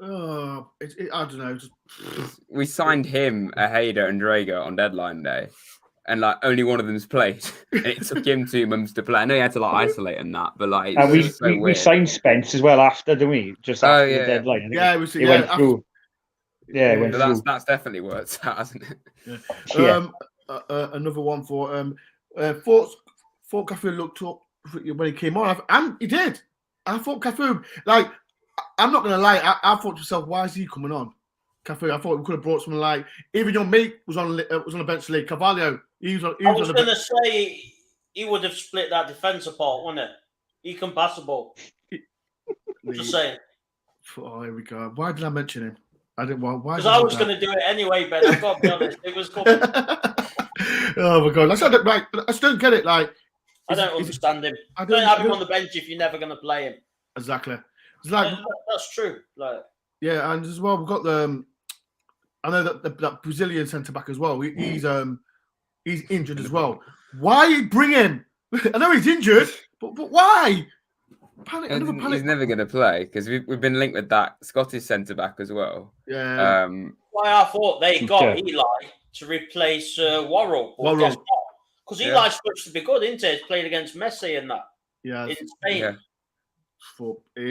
I don't know. We signed him, Aheda, and Drager on deadline day, and like only one of them's played. And it took him 2 months to play. I know he had to like isolate and that, but like And it's so we weird. signed Spence as well after, didn't we? Just after the deadline. Yeah, it went through. Yeah, it went through. That's definitely worked out, hasn't it? Yeah. Another one for thought Cafu looked up when he came on, and he did. I thought Cafu, like, I'm not gonna lie, I thought to myself, why is he coming on? Cafu, I thought we could have brought someone like, even your mate was on the bench today, Carvalho. I was going to say he would have split that defence apart, wouldn't it? He can pass the ball. Just saying. Oh, here we go. Why did I mention him? I didn't want. Why? Because I was going to do it anyway, Ben. I've got to be honest. It was coming. Oh my god! I just don't get it. Like, I don't understand him. I don't have him on the bench if you're never going to play him. Exactly. It's like that's true. Like, yeah, and as well, we've got the. I know that Brazilian centre back as well. He's injured as well. Why bring him? I know he's injured, but why? He's never going to play because we've been linked with that Scottish centre back as well. Yeah. Why I thought they got Eli to replace Worrell. Because Eli's supposed to be good, isn't he? He's played against Messi and that. Yeah. In Spain. Yeah.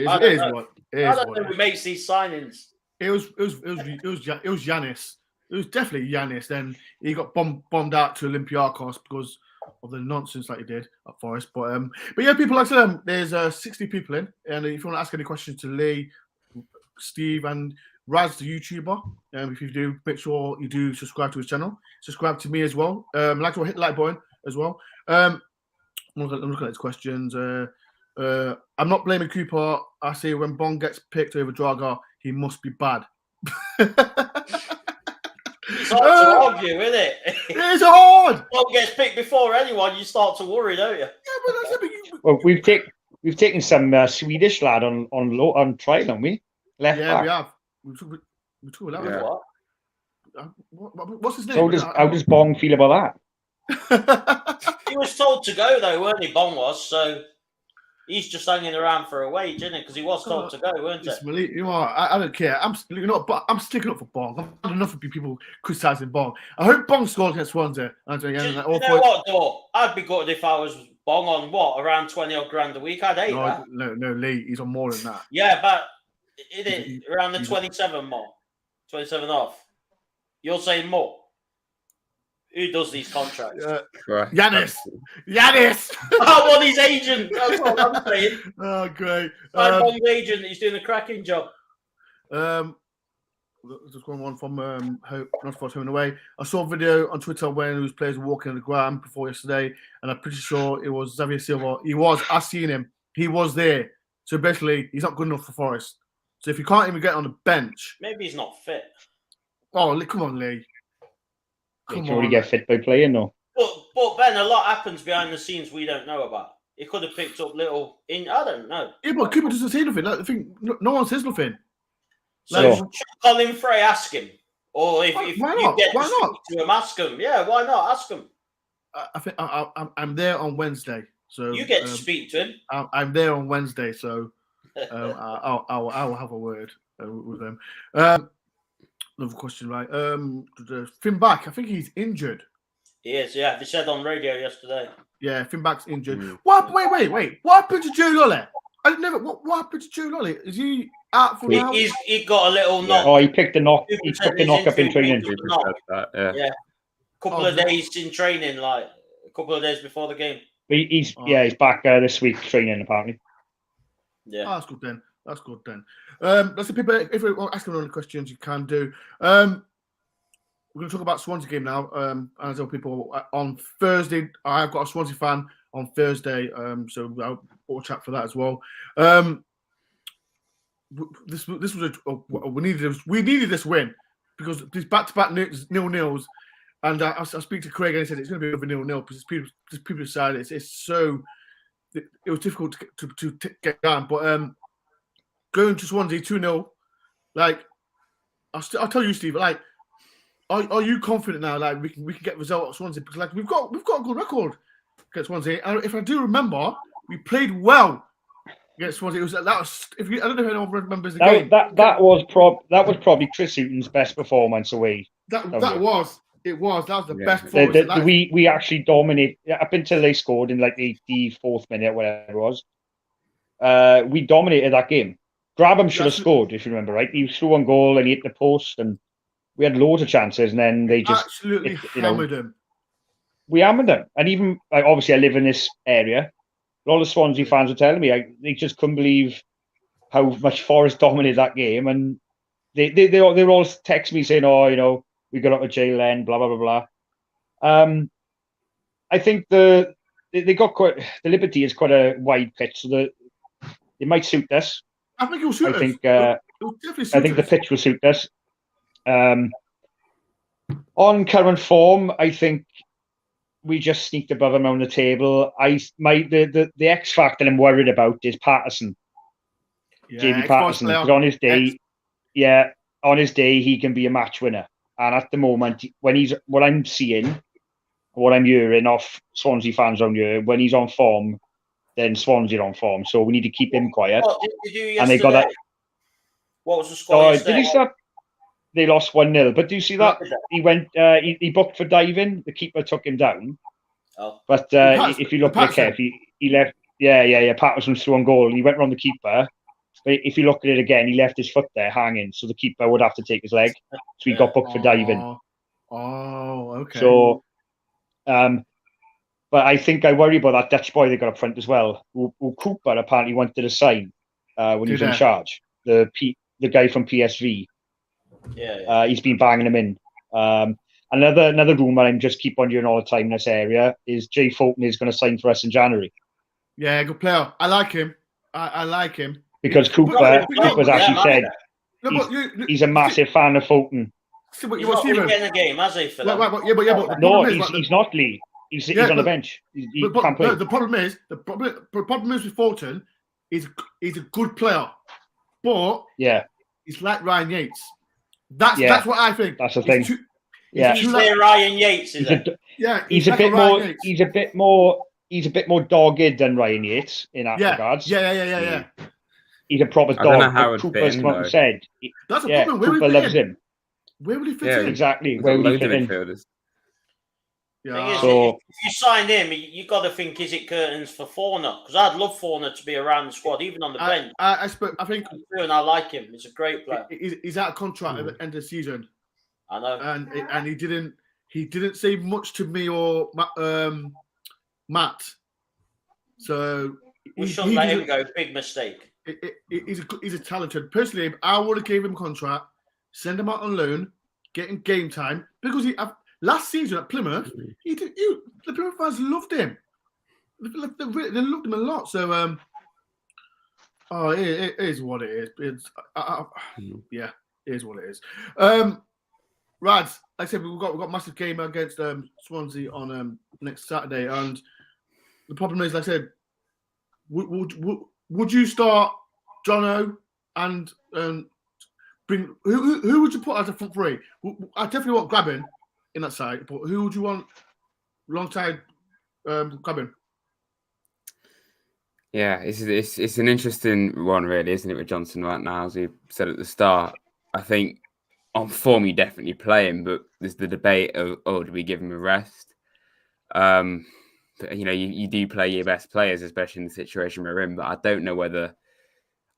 I don't know who makes these signings. It was Yanis. It was definitely Yanis. Then he got bombed out to Olympiacos because of the nonsense that he did at Forest. But yeah, people, like I said, there's 60 people in, and if you want to ask any questions to Lee, Steve, and Raz, the YouTuber, if you do, make sure you do subscribe to his channel. Subscribe to me as well. Like to hit the like button as well. I'm looking at his questions. I'm not blaming Cooper. I say when Bong gets picked over Draga, he must be bad. It's hard to argue, isn't it? It's hard. Bong gets picked before anyone, you start to worry, don't you? Yeah, but well, we've taken some Swedish lad on trial, haven't we? Left back. We have. We took that. Yeah. What's his name? How does Bong feel about that? He was told to go though, weren't he? Bong was, so he's just hanging around for a wage, isn't it? Because he was told to go, weren't it? You know, I don't care. I'm sticking up for Bong. I've had enough of people criticising Bong. I hope Bong scores against Swansea. You know what, though? I'd be good if I was Bong on around 20 odd grand a week. I'd hate that. No, Lee, he's on more than that. Yeah, but around the 27 more, 27 off. You're saying more? Who does these contracts? Yanis. I want his agent. That's what I'm saying. Oh, great. I'm Bong's agent. He's doing a cracking job. Just one from not for home and away. I saw a video on Twitter when those players were walking on the ground before yesterday, and I'm pretty sure it was Xavier Silva. I seen him. He was there. So basically, he's not good enough for Forest. So if you can't even get on the bench, maybe he's not fit. Oh, come on, Lee. You can only get fit by playing, though. But Ben, a lot happens behind the scenes we don't know about. He could have picked up little. I don't know. Yeah, but Cooper doesn't say nothing. Like, no one says nothing. So should Colin Frey ask him, or if you get to speak to him, ask him. Yeah, why not? Ask him. I think I'm there on Wednesday, so you get to speak to him. I'm there on Wednesday, so I'll have a word with him. Another question, right? Finn Back, I think he's injured. He is, yeah. They said on radio yesterday. Yeah, Finn Back's injured. What? Wait. What happened to Joe Lolly? What happened to Joe Lolly? Is he out for now? He got a little knock. Oh, he picked the knock. He took the knock up in training. Yeah. Couple of days in training, like a couple of days before the game. But he's back this week training apparently. Yeah, that's good then. That's the people. If you're asking any questions, you can do. We're going to talk about Swansea game now. And I tell people on Thursday, I've got a Swansea fan on Thursday, so I'll watch out for that as well. This was we needed this win because these back-to-back 0-0s, and I speak to Craig and he said it's going to be over 0-0 because people decided it was difficult to get down, but going to Swansea 2-0, like I'll tell you, Steve, like. Are you confident now? Like we can get results at Swansea because like we've got a good record against Swansea. And if I do remember, we played well against Swansea. It was that was. If you, I don't know if anyone remembers the That, game. that was probably Chris Hughton's best performance away. That was the best The, performance. we actually dominate up until they scored in like the 84th minute, whatever it was. We dominated that game. Grabban should have scored, if you remember, right? He threw one goal and he hit the post, and we had loads of chances, and then they just absolutely hammered him. We hammered them, and even like, obviously I live in this area. A lot of Swansea fans were telling me they just couldn't believe how much Forest dominated that game, and they were all text me saying, "Oh, you know, we got out of jail then, blah blah blah blah." I think they got quite the Liberty is quite a wide pitch, so it might suit us. I think it will suit us. I think the pitch will suit us. On current form, I think we just sneaked above them on the table. The X factor I'm worried about is Patterson. Jamie Patterson, because on his day he can be a match winner. And at the moment, what I'm seeing, what I'm hearing off Swansea fans around here, when he's on form, then Swansea on form. So we need to keep him quiet. What did you do yesterday? And they got that. What was the score yesterday? Did you see that? They lost 1-0. But do you see that? He went. He booked for diving. The keeper took him down. Oh. But if you look at it carefully, he left. Yeah. Patterson threw on goal. He went round the keeper. But if you look at it again, he left his foot there hanging, so the keeper would have to take his leg. So he got booked for diving. Oh, okay. So, but I think I worry about that Dutch boy they got up front as well, who Cooper apparently wanted to sign when he was in charge. The guy from PSV. Yeah. He's been banging him in. Another rumour I'm just keep on hearing all the time in this area is Jay Fulton is going to sign for us in January. Yeah, good player. I like him. I like him. Because Cooper's actually said he's a massive fan of Fulton. He's not getting a game, has he? For but no, he's not, Lee. He's on the bench. He can't play. No, the problem is with Fulton. He's a good player, but he's like Ryan Yates. That's what I think. That's the thing. He's like Ryan Yates, is it? He's a bit more. He's a bit more. He's a bit more dogged than Ryan Yates in that regards. Yeah. He's a proper dog. I don't know how Cooper's what said. That's a problem. Cooper loves him. Where will he fit in? Exactly. Where will he fit in? Yeah. So if you sign him, you got to think: is it curtains for Forner? Because I'd love Forner to be around the squad, even on the bench. I think, and I like him. He's a great player. He's out of contract at the end of the season. I know. And he didn't say much to me or Matt. So we shouldn't let him go. Big mistake. He's a talented. Personally, I would have gave him a contract, send him out on loan, get him game time because last season at Plymouth, the Plymouth fans loved him. They loved him a lot. So it is what it is. It is what it is. Rads, like I said, we've got a massive game against Swansea on next Saturday, and the problem is, like I said, would you start Jono and bring who would you put as a front three? I definitely want Grabban in that side, but who would you want alongside Grabban? Yeah, it's an interesting one, really, isn't it, with Johnson right now? As we said at the start, I think on form you definitely play him, but there's the debate of do we give him a rest? But, you do play your best players, especially in the situation we're in. But I don't know whether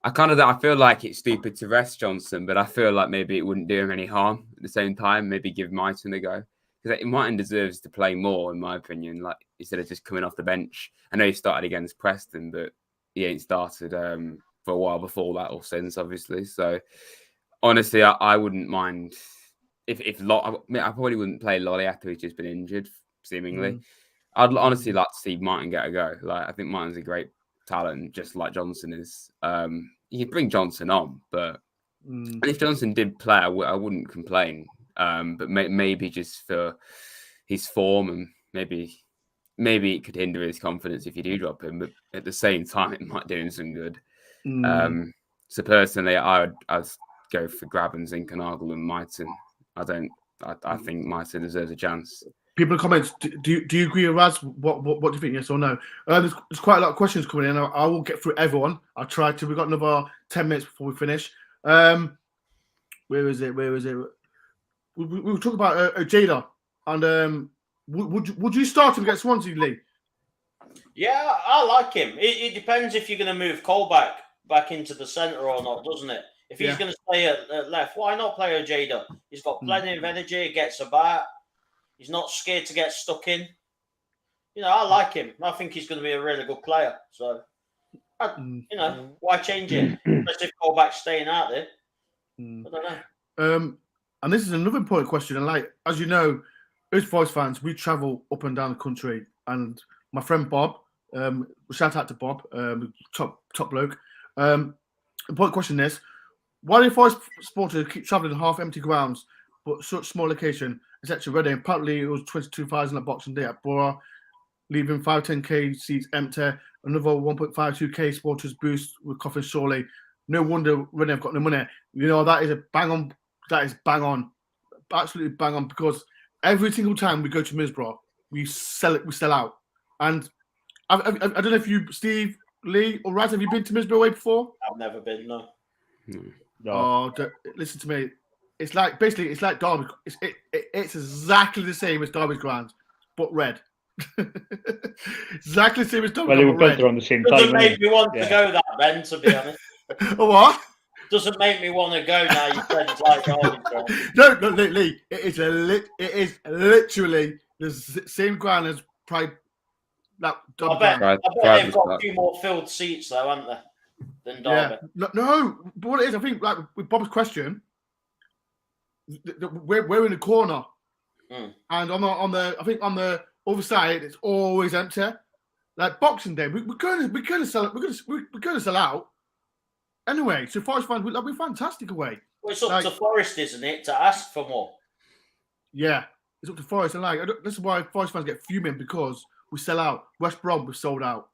I feel like it's stupid to rest Johnson, but I feel like maybe it wouldn't do him any harm at the same time. Maybe give Mighton a go, because Mighton deserves to play more, in my opinion. Like, instead of just coming off the bench. I know he started against Preston, but he ain't started for a while before that or since, obviously. So honestly, I wouldn't mind if I probably wouldn't play Lolly after he's just been injured, seemingly. I'd honestly like to see Martin get a go. Like, I think Martin's a great talent, just like Johnson is. You could bring Johnson on, but and if Johnson did play, I wouldn't complain. But maybe just for his form, and maybe it could hinder his confidence if you do drop him. But at the same time, it might do him some good. So personally, I'd go for Grabban, Zinkernagel, and Mighton. I think Mighton deserves a chance. people in the comments, do you agree with Raz? What do you think? Yes or no? There's quite a lot of questions coming in. I will get through everyone. I'll try to. We've got another 10 minutes before we finish. Where is it? We were talking about Jada, and would you start him against Swansea, Lee? Yeah, I like him. It depends if you're going to move Cole back into the centre or not, doesn't it? If he's going to stay at left, why not play Jada? He's got plenty of energy, gets about. He's not scared to get stuck in. I like him. I think he's going to be a really good player. So, why change it? Especially if Colback's staying out there. I don't know. And this is another important question. And like, as you know, as Forest fans, we travel up and down the country. And my friend Bob, shout out to Bob, top bloke. Important question is, why do Forest supporters keep travelling half-empty grounds, but such small location? It's actually Reading. Apparently, it was 22,000 at Boxing Day at Borough, leaving 510k seats empty. Another 1.52k supporters boost with Coffin Shorley. No wonder Reading have got no money. That is bang on. That is bang on, absolutely bang on. Because every single time we go to Middlesbrough, we sell out. And I don't know if you, Steve, Lee, or Raz, have you been to Middlesbrough away before? I've never been. No. Oh, listen to me. It's like Derby. It's exactly the same as Derby's ground, but red. Exactly the same as Derby. Well, they were both on the same time. Doesn't make me want to go that, Ben. To be honest. What? Doesn't make me want to go now. You said it's like Derby. No, Lee. It is literally the same ground as Pride. That I bet they've got a few more filled seats though, haven't they? Than Derby. Yeah. No, but what it is, I think, like with Bob's question, we're in the corner, and on the other side, it's always empty. Like Boxing Day, we're gonna sell out anyway. So Forest fans, we're fantastic away. Well, it's up to Forest, isn't it, to ask for more? Yeah, it's up to Forest, and this is why Forest fans get fuming, because we sell out. West Brom was sold out.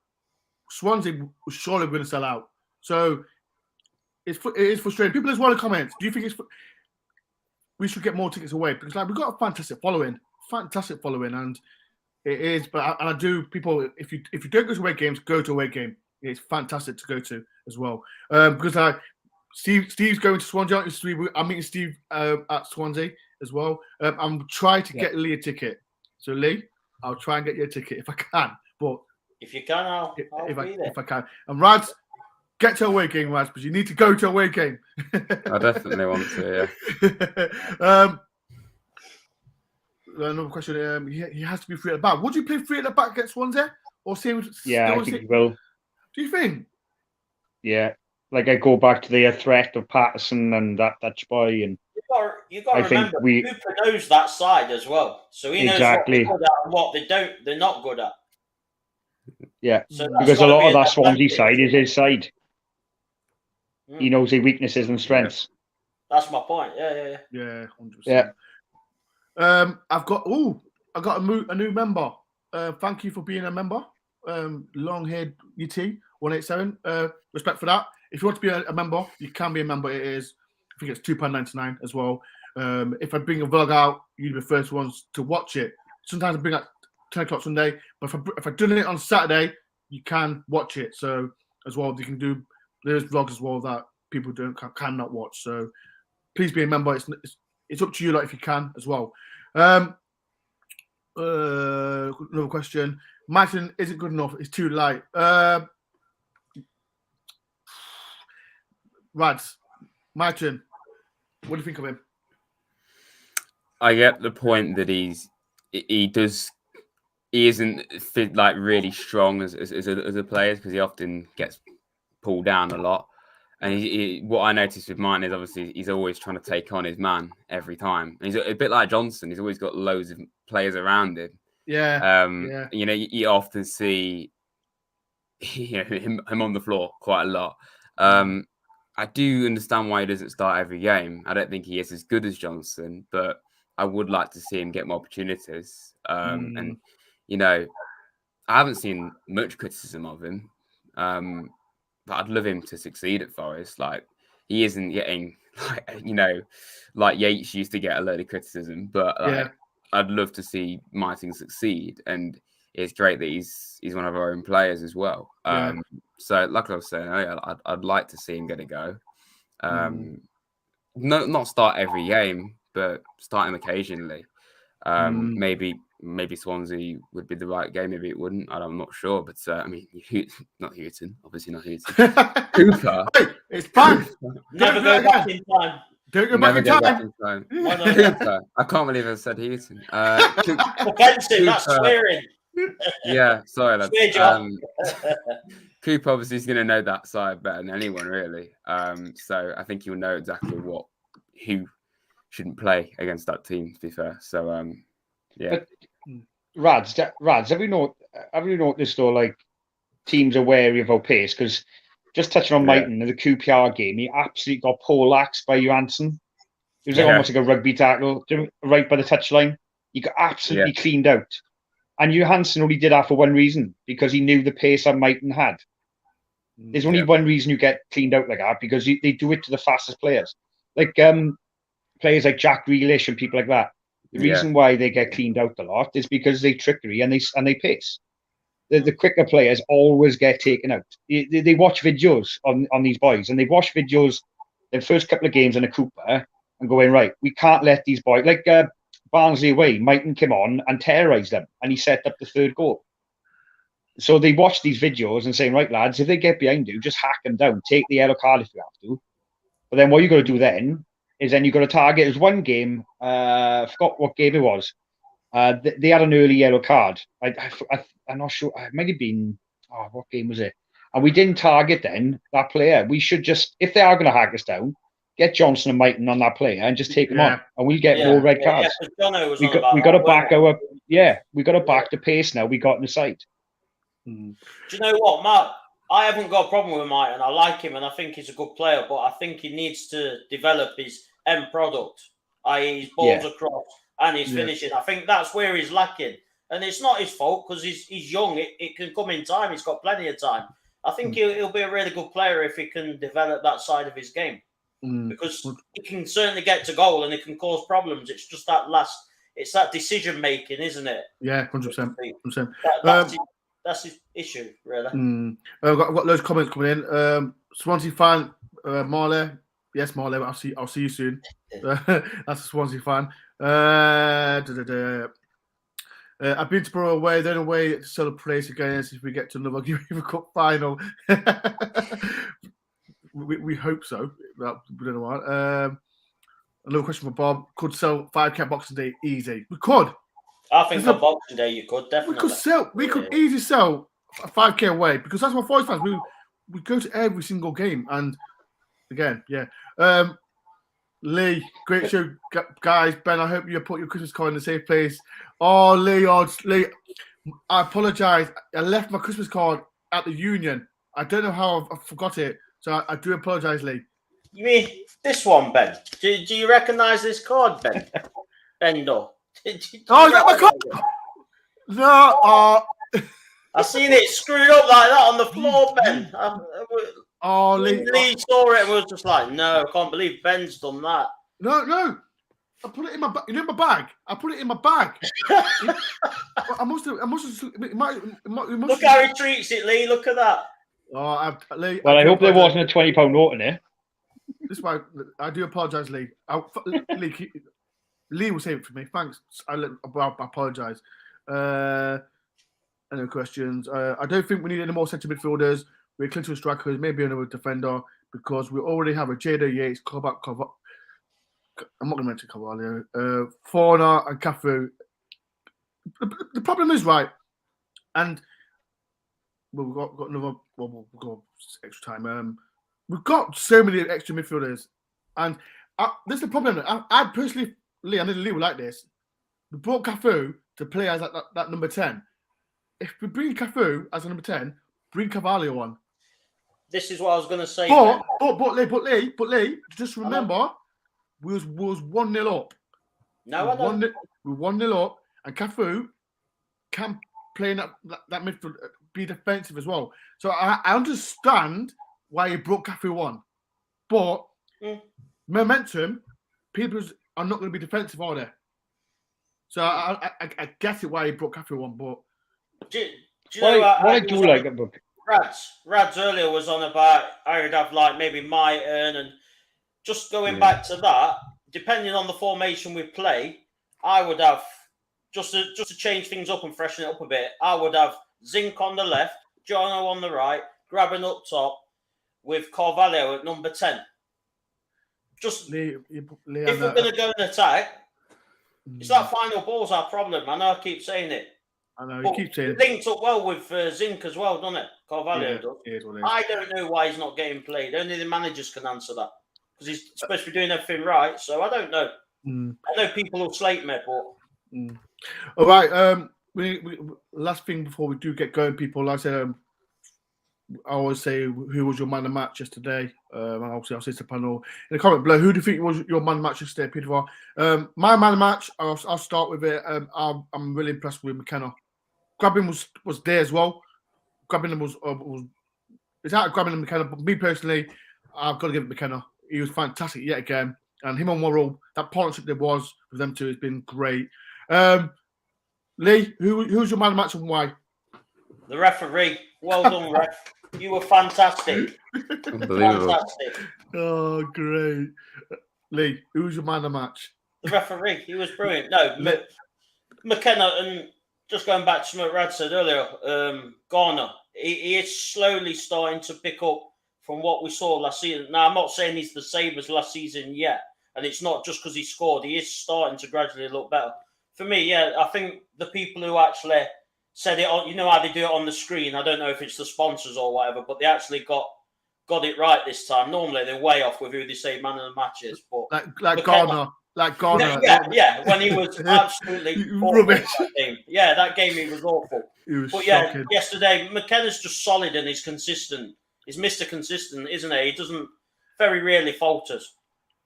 Swansea was surely going to sell out. So it is frustrating. People as well in comments. Do you think we should get more tickets away? Because we've got a fantastic following, and it is. But I do. People, if you don't go to away games, go to away game. It's fantastic to go to as well. Because Steve's going to Swansea. Aren't you, Steve? I'm meeting Steve at Swansea as well. I'm trying to get Lee a ticket. So Lee, I'll try and get you a ticket if I can. But if you can, I'll be there. If I can. And Rads, get to a away game, Rads, but you need to go to a away game. I definitely want to, yeah. Another question. He has to be free at the back. Would you play free at the back against Swansea? Or same? Yeah, I think he will. Do you think? Yeah. Like, I go back to the threat of Patterson and that boy, and you got to remember, Cooper knows that side as well, so he knows what they're good at and what they're not good at. Yeah, so because a lot of that Swansea side is his side. He knows his weaknesses and strengths. That's my point. Yeah, 100%. Yeah. I've got a new member. Thank you for being a member. Long-haired UT 187. Respect for that. If you want to be a member, you can be a member. It is, I think it's £2.99 as well. If I bring a vlog out, you'd be the first ones to watch it. Sometimes I bring out 10 o'clock Sunday, but if I've done it on Saturday, you can watch it. So as well, you can do, there's vlogs as well that people cannot watch. So please be a member. It's up to you, like, if you can as well. Another question. Martin isn't good enough. It's too light. Rads, Martin, what do you think of him? I get the point that he isn't like really strong as a player, because he often gets pulled down a lot. And what I noticed with Martin is obviously he's always trying to take on his man every time. And he's a bit like Johnson. He's always got loads of players around him. Yeah. You often see him on the floor quite a lot. I do understand why he doesn't start every game. I don't think he is as good as Johnson, but I would like to see him get more opportunities. And I haven't seen much criticism of him, but I'd love him to succeed at Forest. Like, he isn't getting like Yates used to get a load of criticism, but I'd love to see Martin succeed, and it's great that he's one of our own players as well. So, like I was saying, I'd like to see him get a go. Not start every game, but start him occasionally. Maybe Swansea would be the right game. Maybe it wouldn't. I'm not sure. But I mean, not Houghton. Obviously not Houghton. Cooper. Hey, it's fine. Never go back in time. Don't go back in time. Cooper. I can't believe I said Houghton. Offensive. That's swearing. Yeah, sorry, lads. Cooper obviously is going to know that side better than anyone, really. So I think he'll know exactly who shouldn't play against that team. To be fair, so yeah. But, Rads, have you noticed though, like teams are wary of our pace? Because just touching on Mighton in the QPR game, he absolutely got poleaxed by Johansson. It was almost like a rugby tackle right by the touchline. He got absolutely cleaned out. And Johansson only did that for one reason, because he knew the pace that Mighton had. There's only one reason you get cleaned out like that, because they do it to the fastest players. Like players like Jack Grealish and people like that. The reason why they get cleaned out a lot is because they trickery and they pace. The quicker players always get taken out. They watch videos on these boys, and they watch videos the first couple of games in a Cooper and going, right, we can't let these boys, like Barnsley away, Mighton came on and terrorised them, and he set up the third goal. So they watch these videos and saying, right, lads, if they get behind you, just hack them down, take the yellow card if you have to. But then what you got to do then is then you've got to target. There's one game, I forgot what game it was. They had an early yellow card. I'm not sure. It might have been, what game was it? And we didn't target then that player. We should just, if they are going to hack us down, get Johnson and Mighton on that player and just take them on, and we'll get more red cards. We got to back our, we got to back the pace now we got in the side. Do you know what, Matt? I haven't got a problem with Mighton. I like him, and I think he's a good player, but I think he needs to develop his end product, i.e. his balls across and his finishing. I think that's where he's lacking. And it's not his fault, because he's young. It can come in time. He's got plenty of time. I think he'll be a really good player if he can develop that side of his game. Because he can certainly get to goal and it can cause problems. It's just it's that decision making, isn't it? Yeah, 100%. That's his issue, really. I've got loads of comments coming in. Swansea fan, Marley. Yes, Marley, I'll see you soon. That's a Swansea fan. I've been to Peterborough away, then away to celebrate again if we get to another UEFA Cup final. we hope so. We don't know what. Another question for Bob. Could sell 5K Boxing Day easy? We could. I think on Boxing Day you could, definitely. We could easily sell a 5K away, because that's what Forest fans, we go to every single game. And again, Lee, great show, guys. Ben, I hope you put your Christmas card in the safe place. Oh, Lee, I apologise. I left my Christmas card at the Union. I don't know how I forgot it, so I do apologise, Lee. You mean this one, Ben? Do you recognise this card, Ben? Bendo? Is that my card? No. I seen it screwed up like that on the floor, Ben. Lee saw it and was just like, no, I can't believe Ben's done that. No. I put it in my bag. You know my bag? I put it in my bag. I must have. Look how he treats it, Lee. Look at that. Lee, I hope there wasn't a £20 note in there. This is why I do apologise, Lee. Lee will save it for me. Thanks. I apologise. Any questions? I don't think we need any more centre midfielders. We're clinical strikers, maybe another defender, because we already have a Jada Yates, I'm not going to mention Carvalho, Fauna and Cafu. The problem is, right, and we've got another, we'll go extra time. We've got so many extra midfielders, and this is the problem. I personally, Lee, I know Lee will like this. We brought Cafu to play as that number 10. If we bring Cafu as a number 10, bring Carvalho on. This is what I was going to say. But Lee, just remember, we was 1-0 up. No, I don't. We're 1-0 up, and Cafu can play in that midfield, be defensive as well. So I understand why you brought Cafu on, but momentum, people are not going to be defensive, are they? So I get it why he brought Cafe one, but do you know what I do like about Rads earlier was on about I would have like maybe my turn, and just going back to that, depending on the formation we play, I would have just to change things up and freshen it up a bit. I would have Zinc on the left, Jono on the right, Grabban up top, with Carvalho at number 10. Just if we're going to go and attack, it's that final ball's our problem. I know I keep saying it. I know you keep saying it linked up well with Zinc as well, doesn't it? Carvalho does. I don't know why he's not getting played. Only the managers can answer that because he's supposed to be doing everything right. So I don't know. I know people will slate me, but all right. We last thing before we do get going, people. Like I said, I always say who was your man of the match yesterday. Obviously, I'll say to the panel in the comment below. Who do you think was your man of the match yesterday, Peterborough? My man of the match. I'll start with it. I'm really impressed with McKenna. Grabban was there as well. Grabban was it's out of Grabban and McKenna. But me personally, I've got to give it McKenna. He was fantastic yet again. And him and Worrell, that partnership there was with them two has been great. Lee, who's your man of the match and why? The referee. Well done, ref. You were fantastic. Fantastic. Oh, great. Lee, who's your man of the match? The referee. He was brilliant. No, McKenna, and just going back to what Rad said earlier, Garner, he is slowly starting to pick up from what we saw last season. Now, I'm not saying he's the same as last season yet, and it's not just because he scored. He is starting to gradually look better. For me, I think the people who actually said it on, you know how they do it on the screen. I don't know if it's the sponsors or whatever, but they actually got it right this time. Normally, they're way off with who they say man of the match is. But like Garner. Like Garner. Yeah, when he was absolutely rubbish. That game. Yeah, that game he was awful. He was shocking. Yesterday, McKenna's just solid and he's consistent. He's Mr. Consistent, isn't he? He doesn't very rarely falters.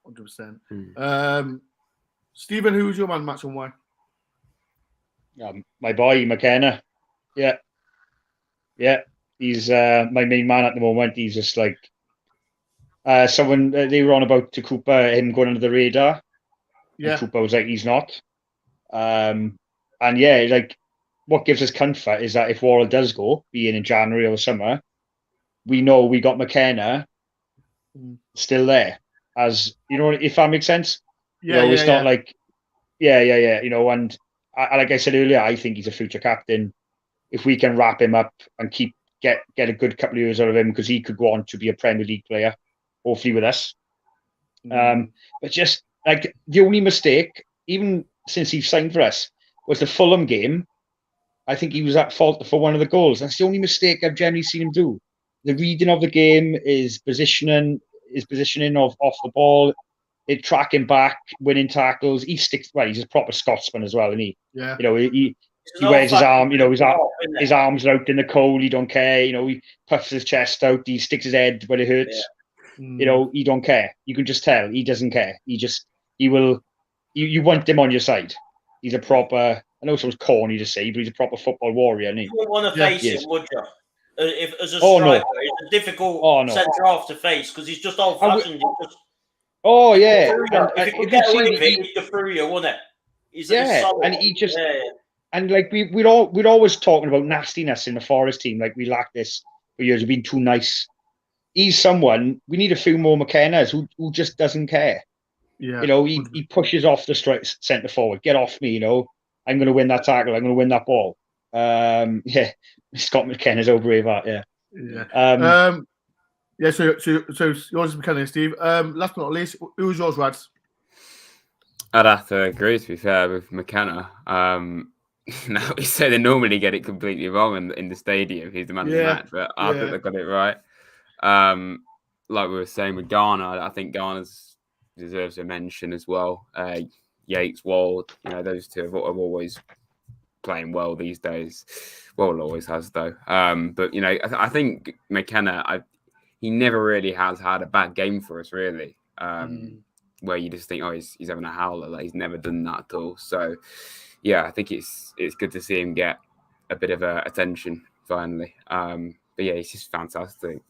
100%. Stephen, who's your man match and why? My boy, McKenna. Yeah. He's my main man at the moment. He's just like someone they were on about to Cooper, him going under the radar. Yeah. And Cooper was like, he's not. And like what gives us comfort is that if Worrell does go, be in January or summer, we know we got McKenna still there. As you know, if that makes sense. Yeah. It's not like and like I said earlier, I think he's a future captain. If we can wrap him up and get a good couple of years out of him, because he could go on to be a Premier League player, hopefully with us. But just like the only mistake, even since he signed for us, was the Fulham game. I think he was at fault for one of the goals. That's the only mistake I've generally seen him do. The reading of the game, his positioning of off the ball, it tracking back, winning tackles. He sticks. Well, he's a proper Scotsman as well, isn't he? Yeah. He wears his arm. His arms are out in the cold. He don't care. He puffs his chest out. He sticks his head where it hurts. Yeah. He don't care. You can just tell he doesn't care. He will. You want him on your side. He's a proper. I know it sounds corny to say, but he's a proper football warrior, isn't he? You wouldn't want to face him, would you? If as a striker, it's a difficult centre half to face because he's just old fashioned. Oh yeah, if he could get away with it, he'd go through you, wouldn't it? He's solid. And he just and like we'd always talking about nastiness in the Forest team. Like we lack this for years. We've been too nice. He's someone we need a few more McKennas who just doesn't care. Yeah, he pushes off the centre forward. Get off me, I'm going to win that tackle. I'm going to win that ball. Scott McKenna's over here, that. Yeah. So yours is McKenna, Steve. Last but not least, who was yours, Rads? I'd have to agree, to be fair, with McKenna. Now we say they normally get it completely wrong in the stadium. He's the man of the match, but I think they got it right. Like we were saying with Garner, I think Garner deserves a mention as well. Yates, Wald, those two are always playing well these days. Wald always has, though. But I think McKenna, he never really has had a bad game for us, really. Where you just think, he's having a howler. Like, he's never done that at all. So, yeah, I think it's good to see him get a bit of attention finally. But yeah, he's just fantastic.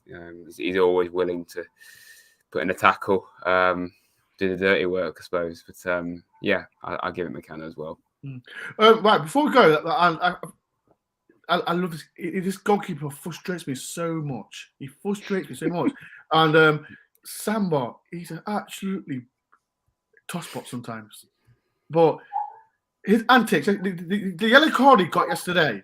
He's always willing to put in a tackle, do the dirty work, I suppose. But yeah, I'll give it McKenna as well. Right, before we go, I love this. This goalkeeper frustrates me so much. He frustrates me so much. And Samba, he's an absolutely tosspot sometimes. But his antics, the yellow card he got yesterday,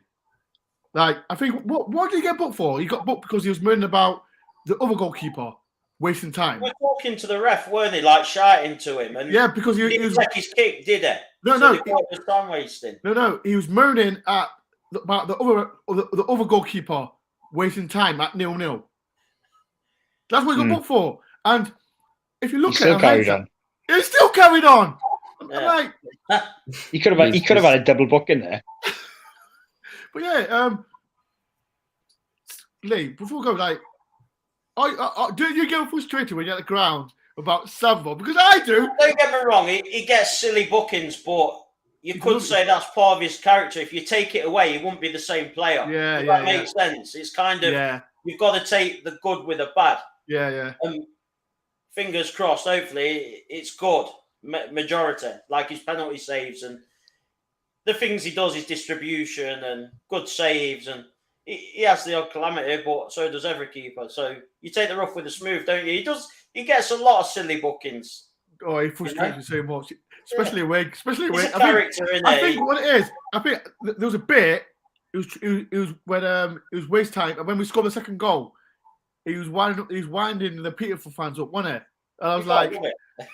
like, I think, what did he get booked for? He got booked because he was moaning about the other goalkeeper wasting time. We're talking to the ref, weren't they? Like shouting to him. And yeah, because he didn't was take his kick, did he? No, so no. It was time wasting. No, he was moaning about the other goalkeeper wasting time at 0-0. That's what he got booked for. And if you look at it, he still carried on. Yeah. Like, he could have had a double book in there. But yeah, Lee, before we go, like, do you get frustrated when you're at the ground about Samba? Because I do. Don't get me wrong, he gets silly bookings, but you could say that's part of his character. If you take it away, he won't be the same player. Yeah, that makes sense. It's kind of you've got to take the good with the bad. Yeah. Fingers crossed. Hopefully, it's good majority, like his penalty saves and the things he does, his distribution and good saves, and he has the odd calamity, but so does every keeper. So you take the rough with the smooth, don't you? He gets a lot of silly bookings. Oh, he frustrates me so much, especially when. He's a character, I think what it is, I think there was a bit. It was when it was waste time, and when we scored the second goal, he was winding the Peterborough fans up, wasn't it? And I was like,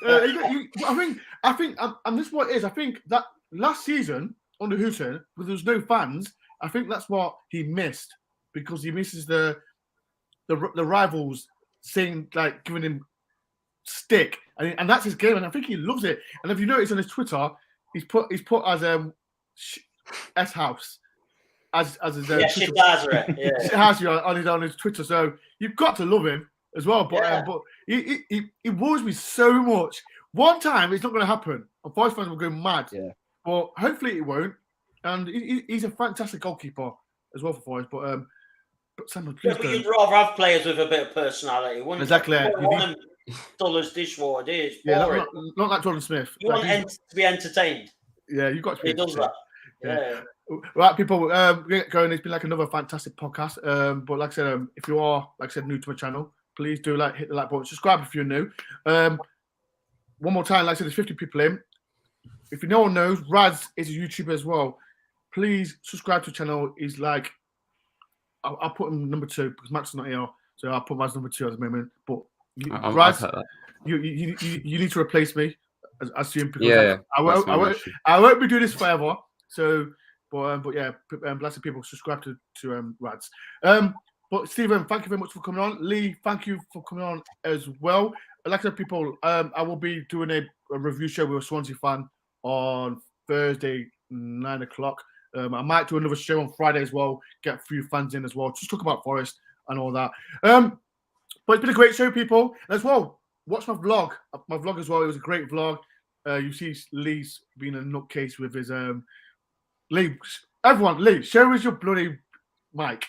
I think, and this is what it is. I think that last season under Hooton, where there was no fans, I think that's what he missed, because he misses the rivals saying, like, giving him stick, and that's his game, and I think he loves it. And if you notice on his Twitter, he's put as S House as his shit has on his Twitter. So you've got to love him as well. But he worries me so much. One time it's not going to happen. And Forest fans will go mad. Yeah. But hopefully it won't. And he's a fantastic goalkeeper as well for Forest. But Samuel, please but you'd rather have players with a bit of personality, wouldn't exactly. You? You want them dull as dishwater. It is boring. Not like Jordan Smith. You want to be entertained. Yeah, you've got to be. He does that. Yeah. Right, people, get going. It's been like another fantastic podcast. But like I said, if you are, like I said, new to my channel, please do hit the like button. Subscribe if you're new. One more time, like I said, there's 50 people in. If no one knows, Raz is a YouTuber as well. Please subscribe to the channel. He's like, I'll put him number 2 because Max is not here, so I'll put Raz number 2 at the moment. But Raz, you need to replace me as soon, because I won't be doing this forever. So, but yeah, blessed people, subscribe to Rads. But Stephen, thank you very much for coming on. Lee, thank you for coming on as well. Like I said, people, I will be doing a review show with a Swansea fan on Thursday, 9 o'clock. I might do another show on Friday as well, get a few fans in as well, just talk about Forest and all that. But it's been a great show, people. And as well, watch my vlog as well. It was a great vlog. You see Lee's being a nutcase with his Lee, everyone, Lee, show us your bloody mic.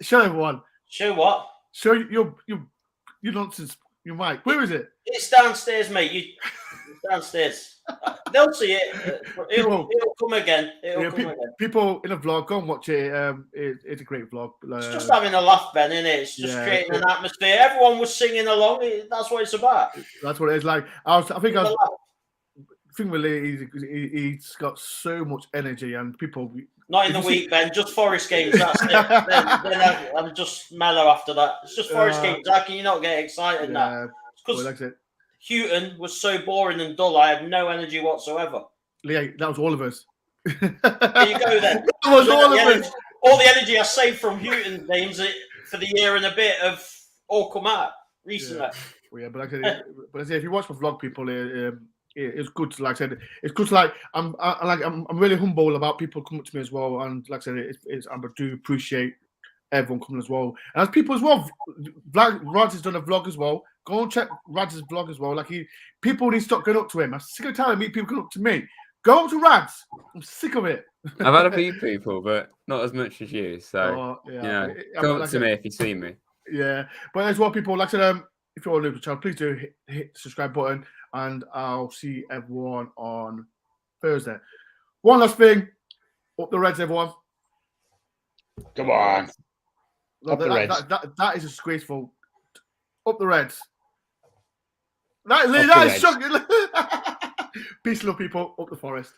Show everyone. Show what? Show your nonsense. Your mic. Where is it? It's downstairs, mate. It's downstairs. They'll see it. It'll come again. People in a vlog, go and watch it. It's a great vlog. It's just having a laugh, Ben, isn't it? It's just creating an atmosphere. Everyone was singing along. That's what it's about. That's what it is. Like I think with Lee, he's got so much energy, and people. Not in the week, Ben. Just Forest games. That's it. then I'm just mellow after that. It's just Forest games. How can you not get excited now? Because Houghton was so boring and dull. I had no energy whatsoever. Lee, that was all of us. There you go, then. That was all of us. All the energy I saved from Houghton games for the year and a bit of all come out recently. Yeah, but I say, if you watch my vlog, people, it's good to, like I said, it's good to, like, I'm really humble about people coming to me as well, and like I said, I do appreciate everyone coming as well, and as people as well. Raj has done a vlog as well. Go and check Raj's vlog as well. Like, people need to stop going up to him. I'm sick of telling people come up to me. Go up to Raj. I'm sick of it. I've had a few people, but not as much as you. So come up to me if you see me. Yeah, but as well, people, like I said, if you're new to the channel, please do hit the subscribe button, and I'll see everyone on Thursday. One last thing. Up the Reds, everyone. Come on. Up the that, Reds. That is disgraceful. Up the Reds. That the is shocking. Peace, love, people. Up the Forest.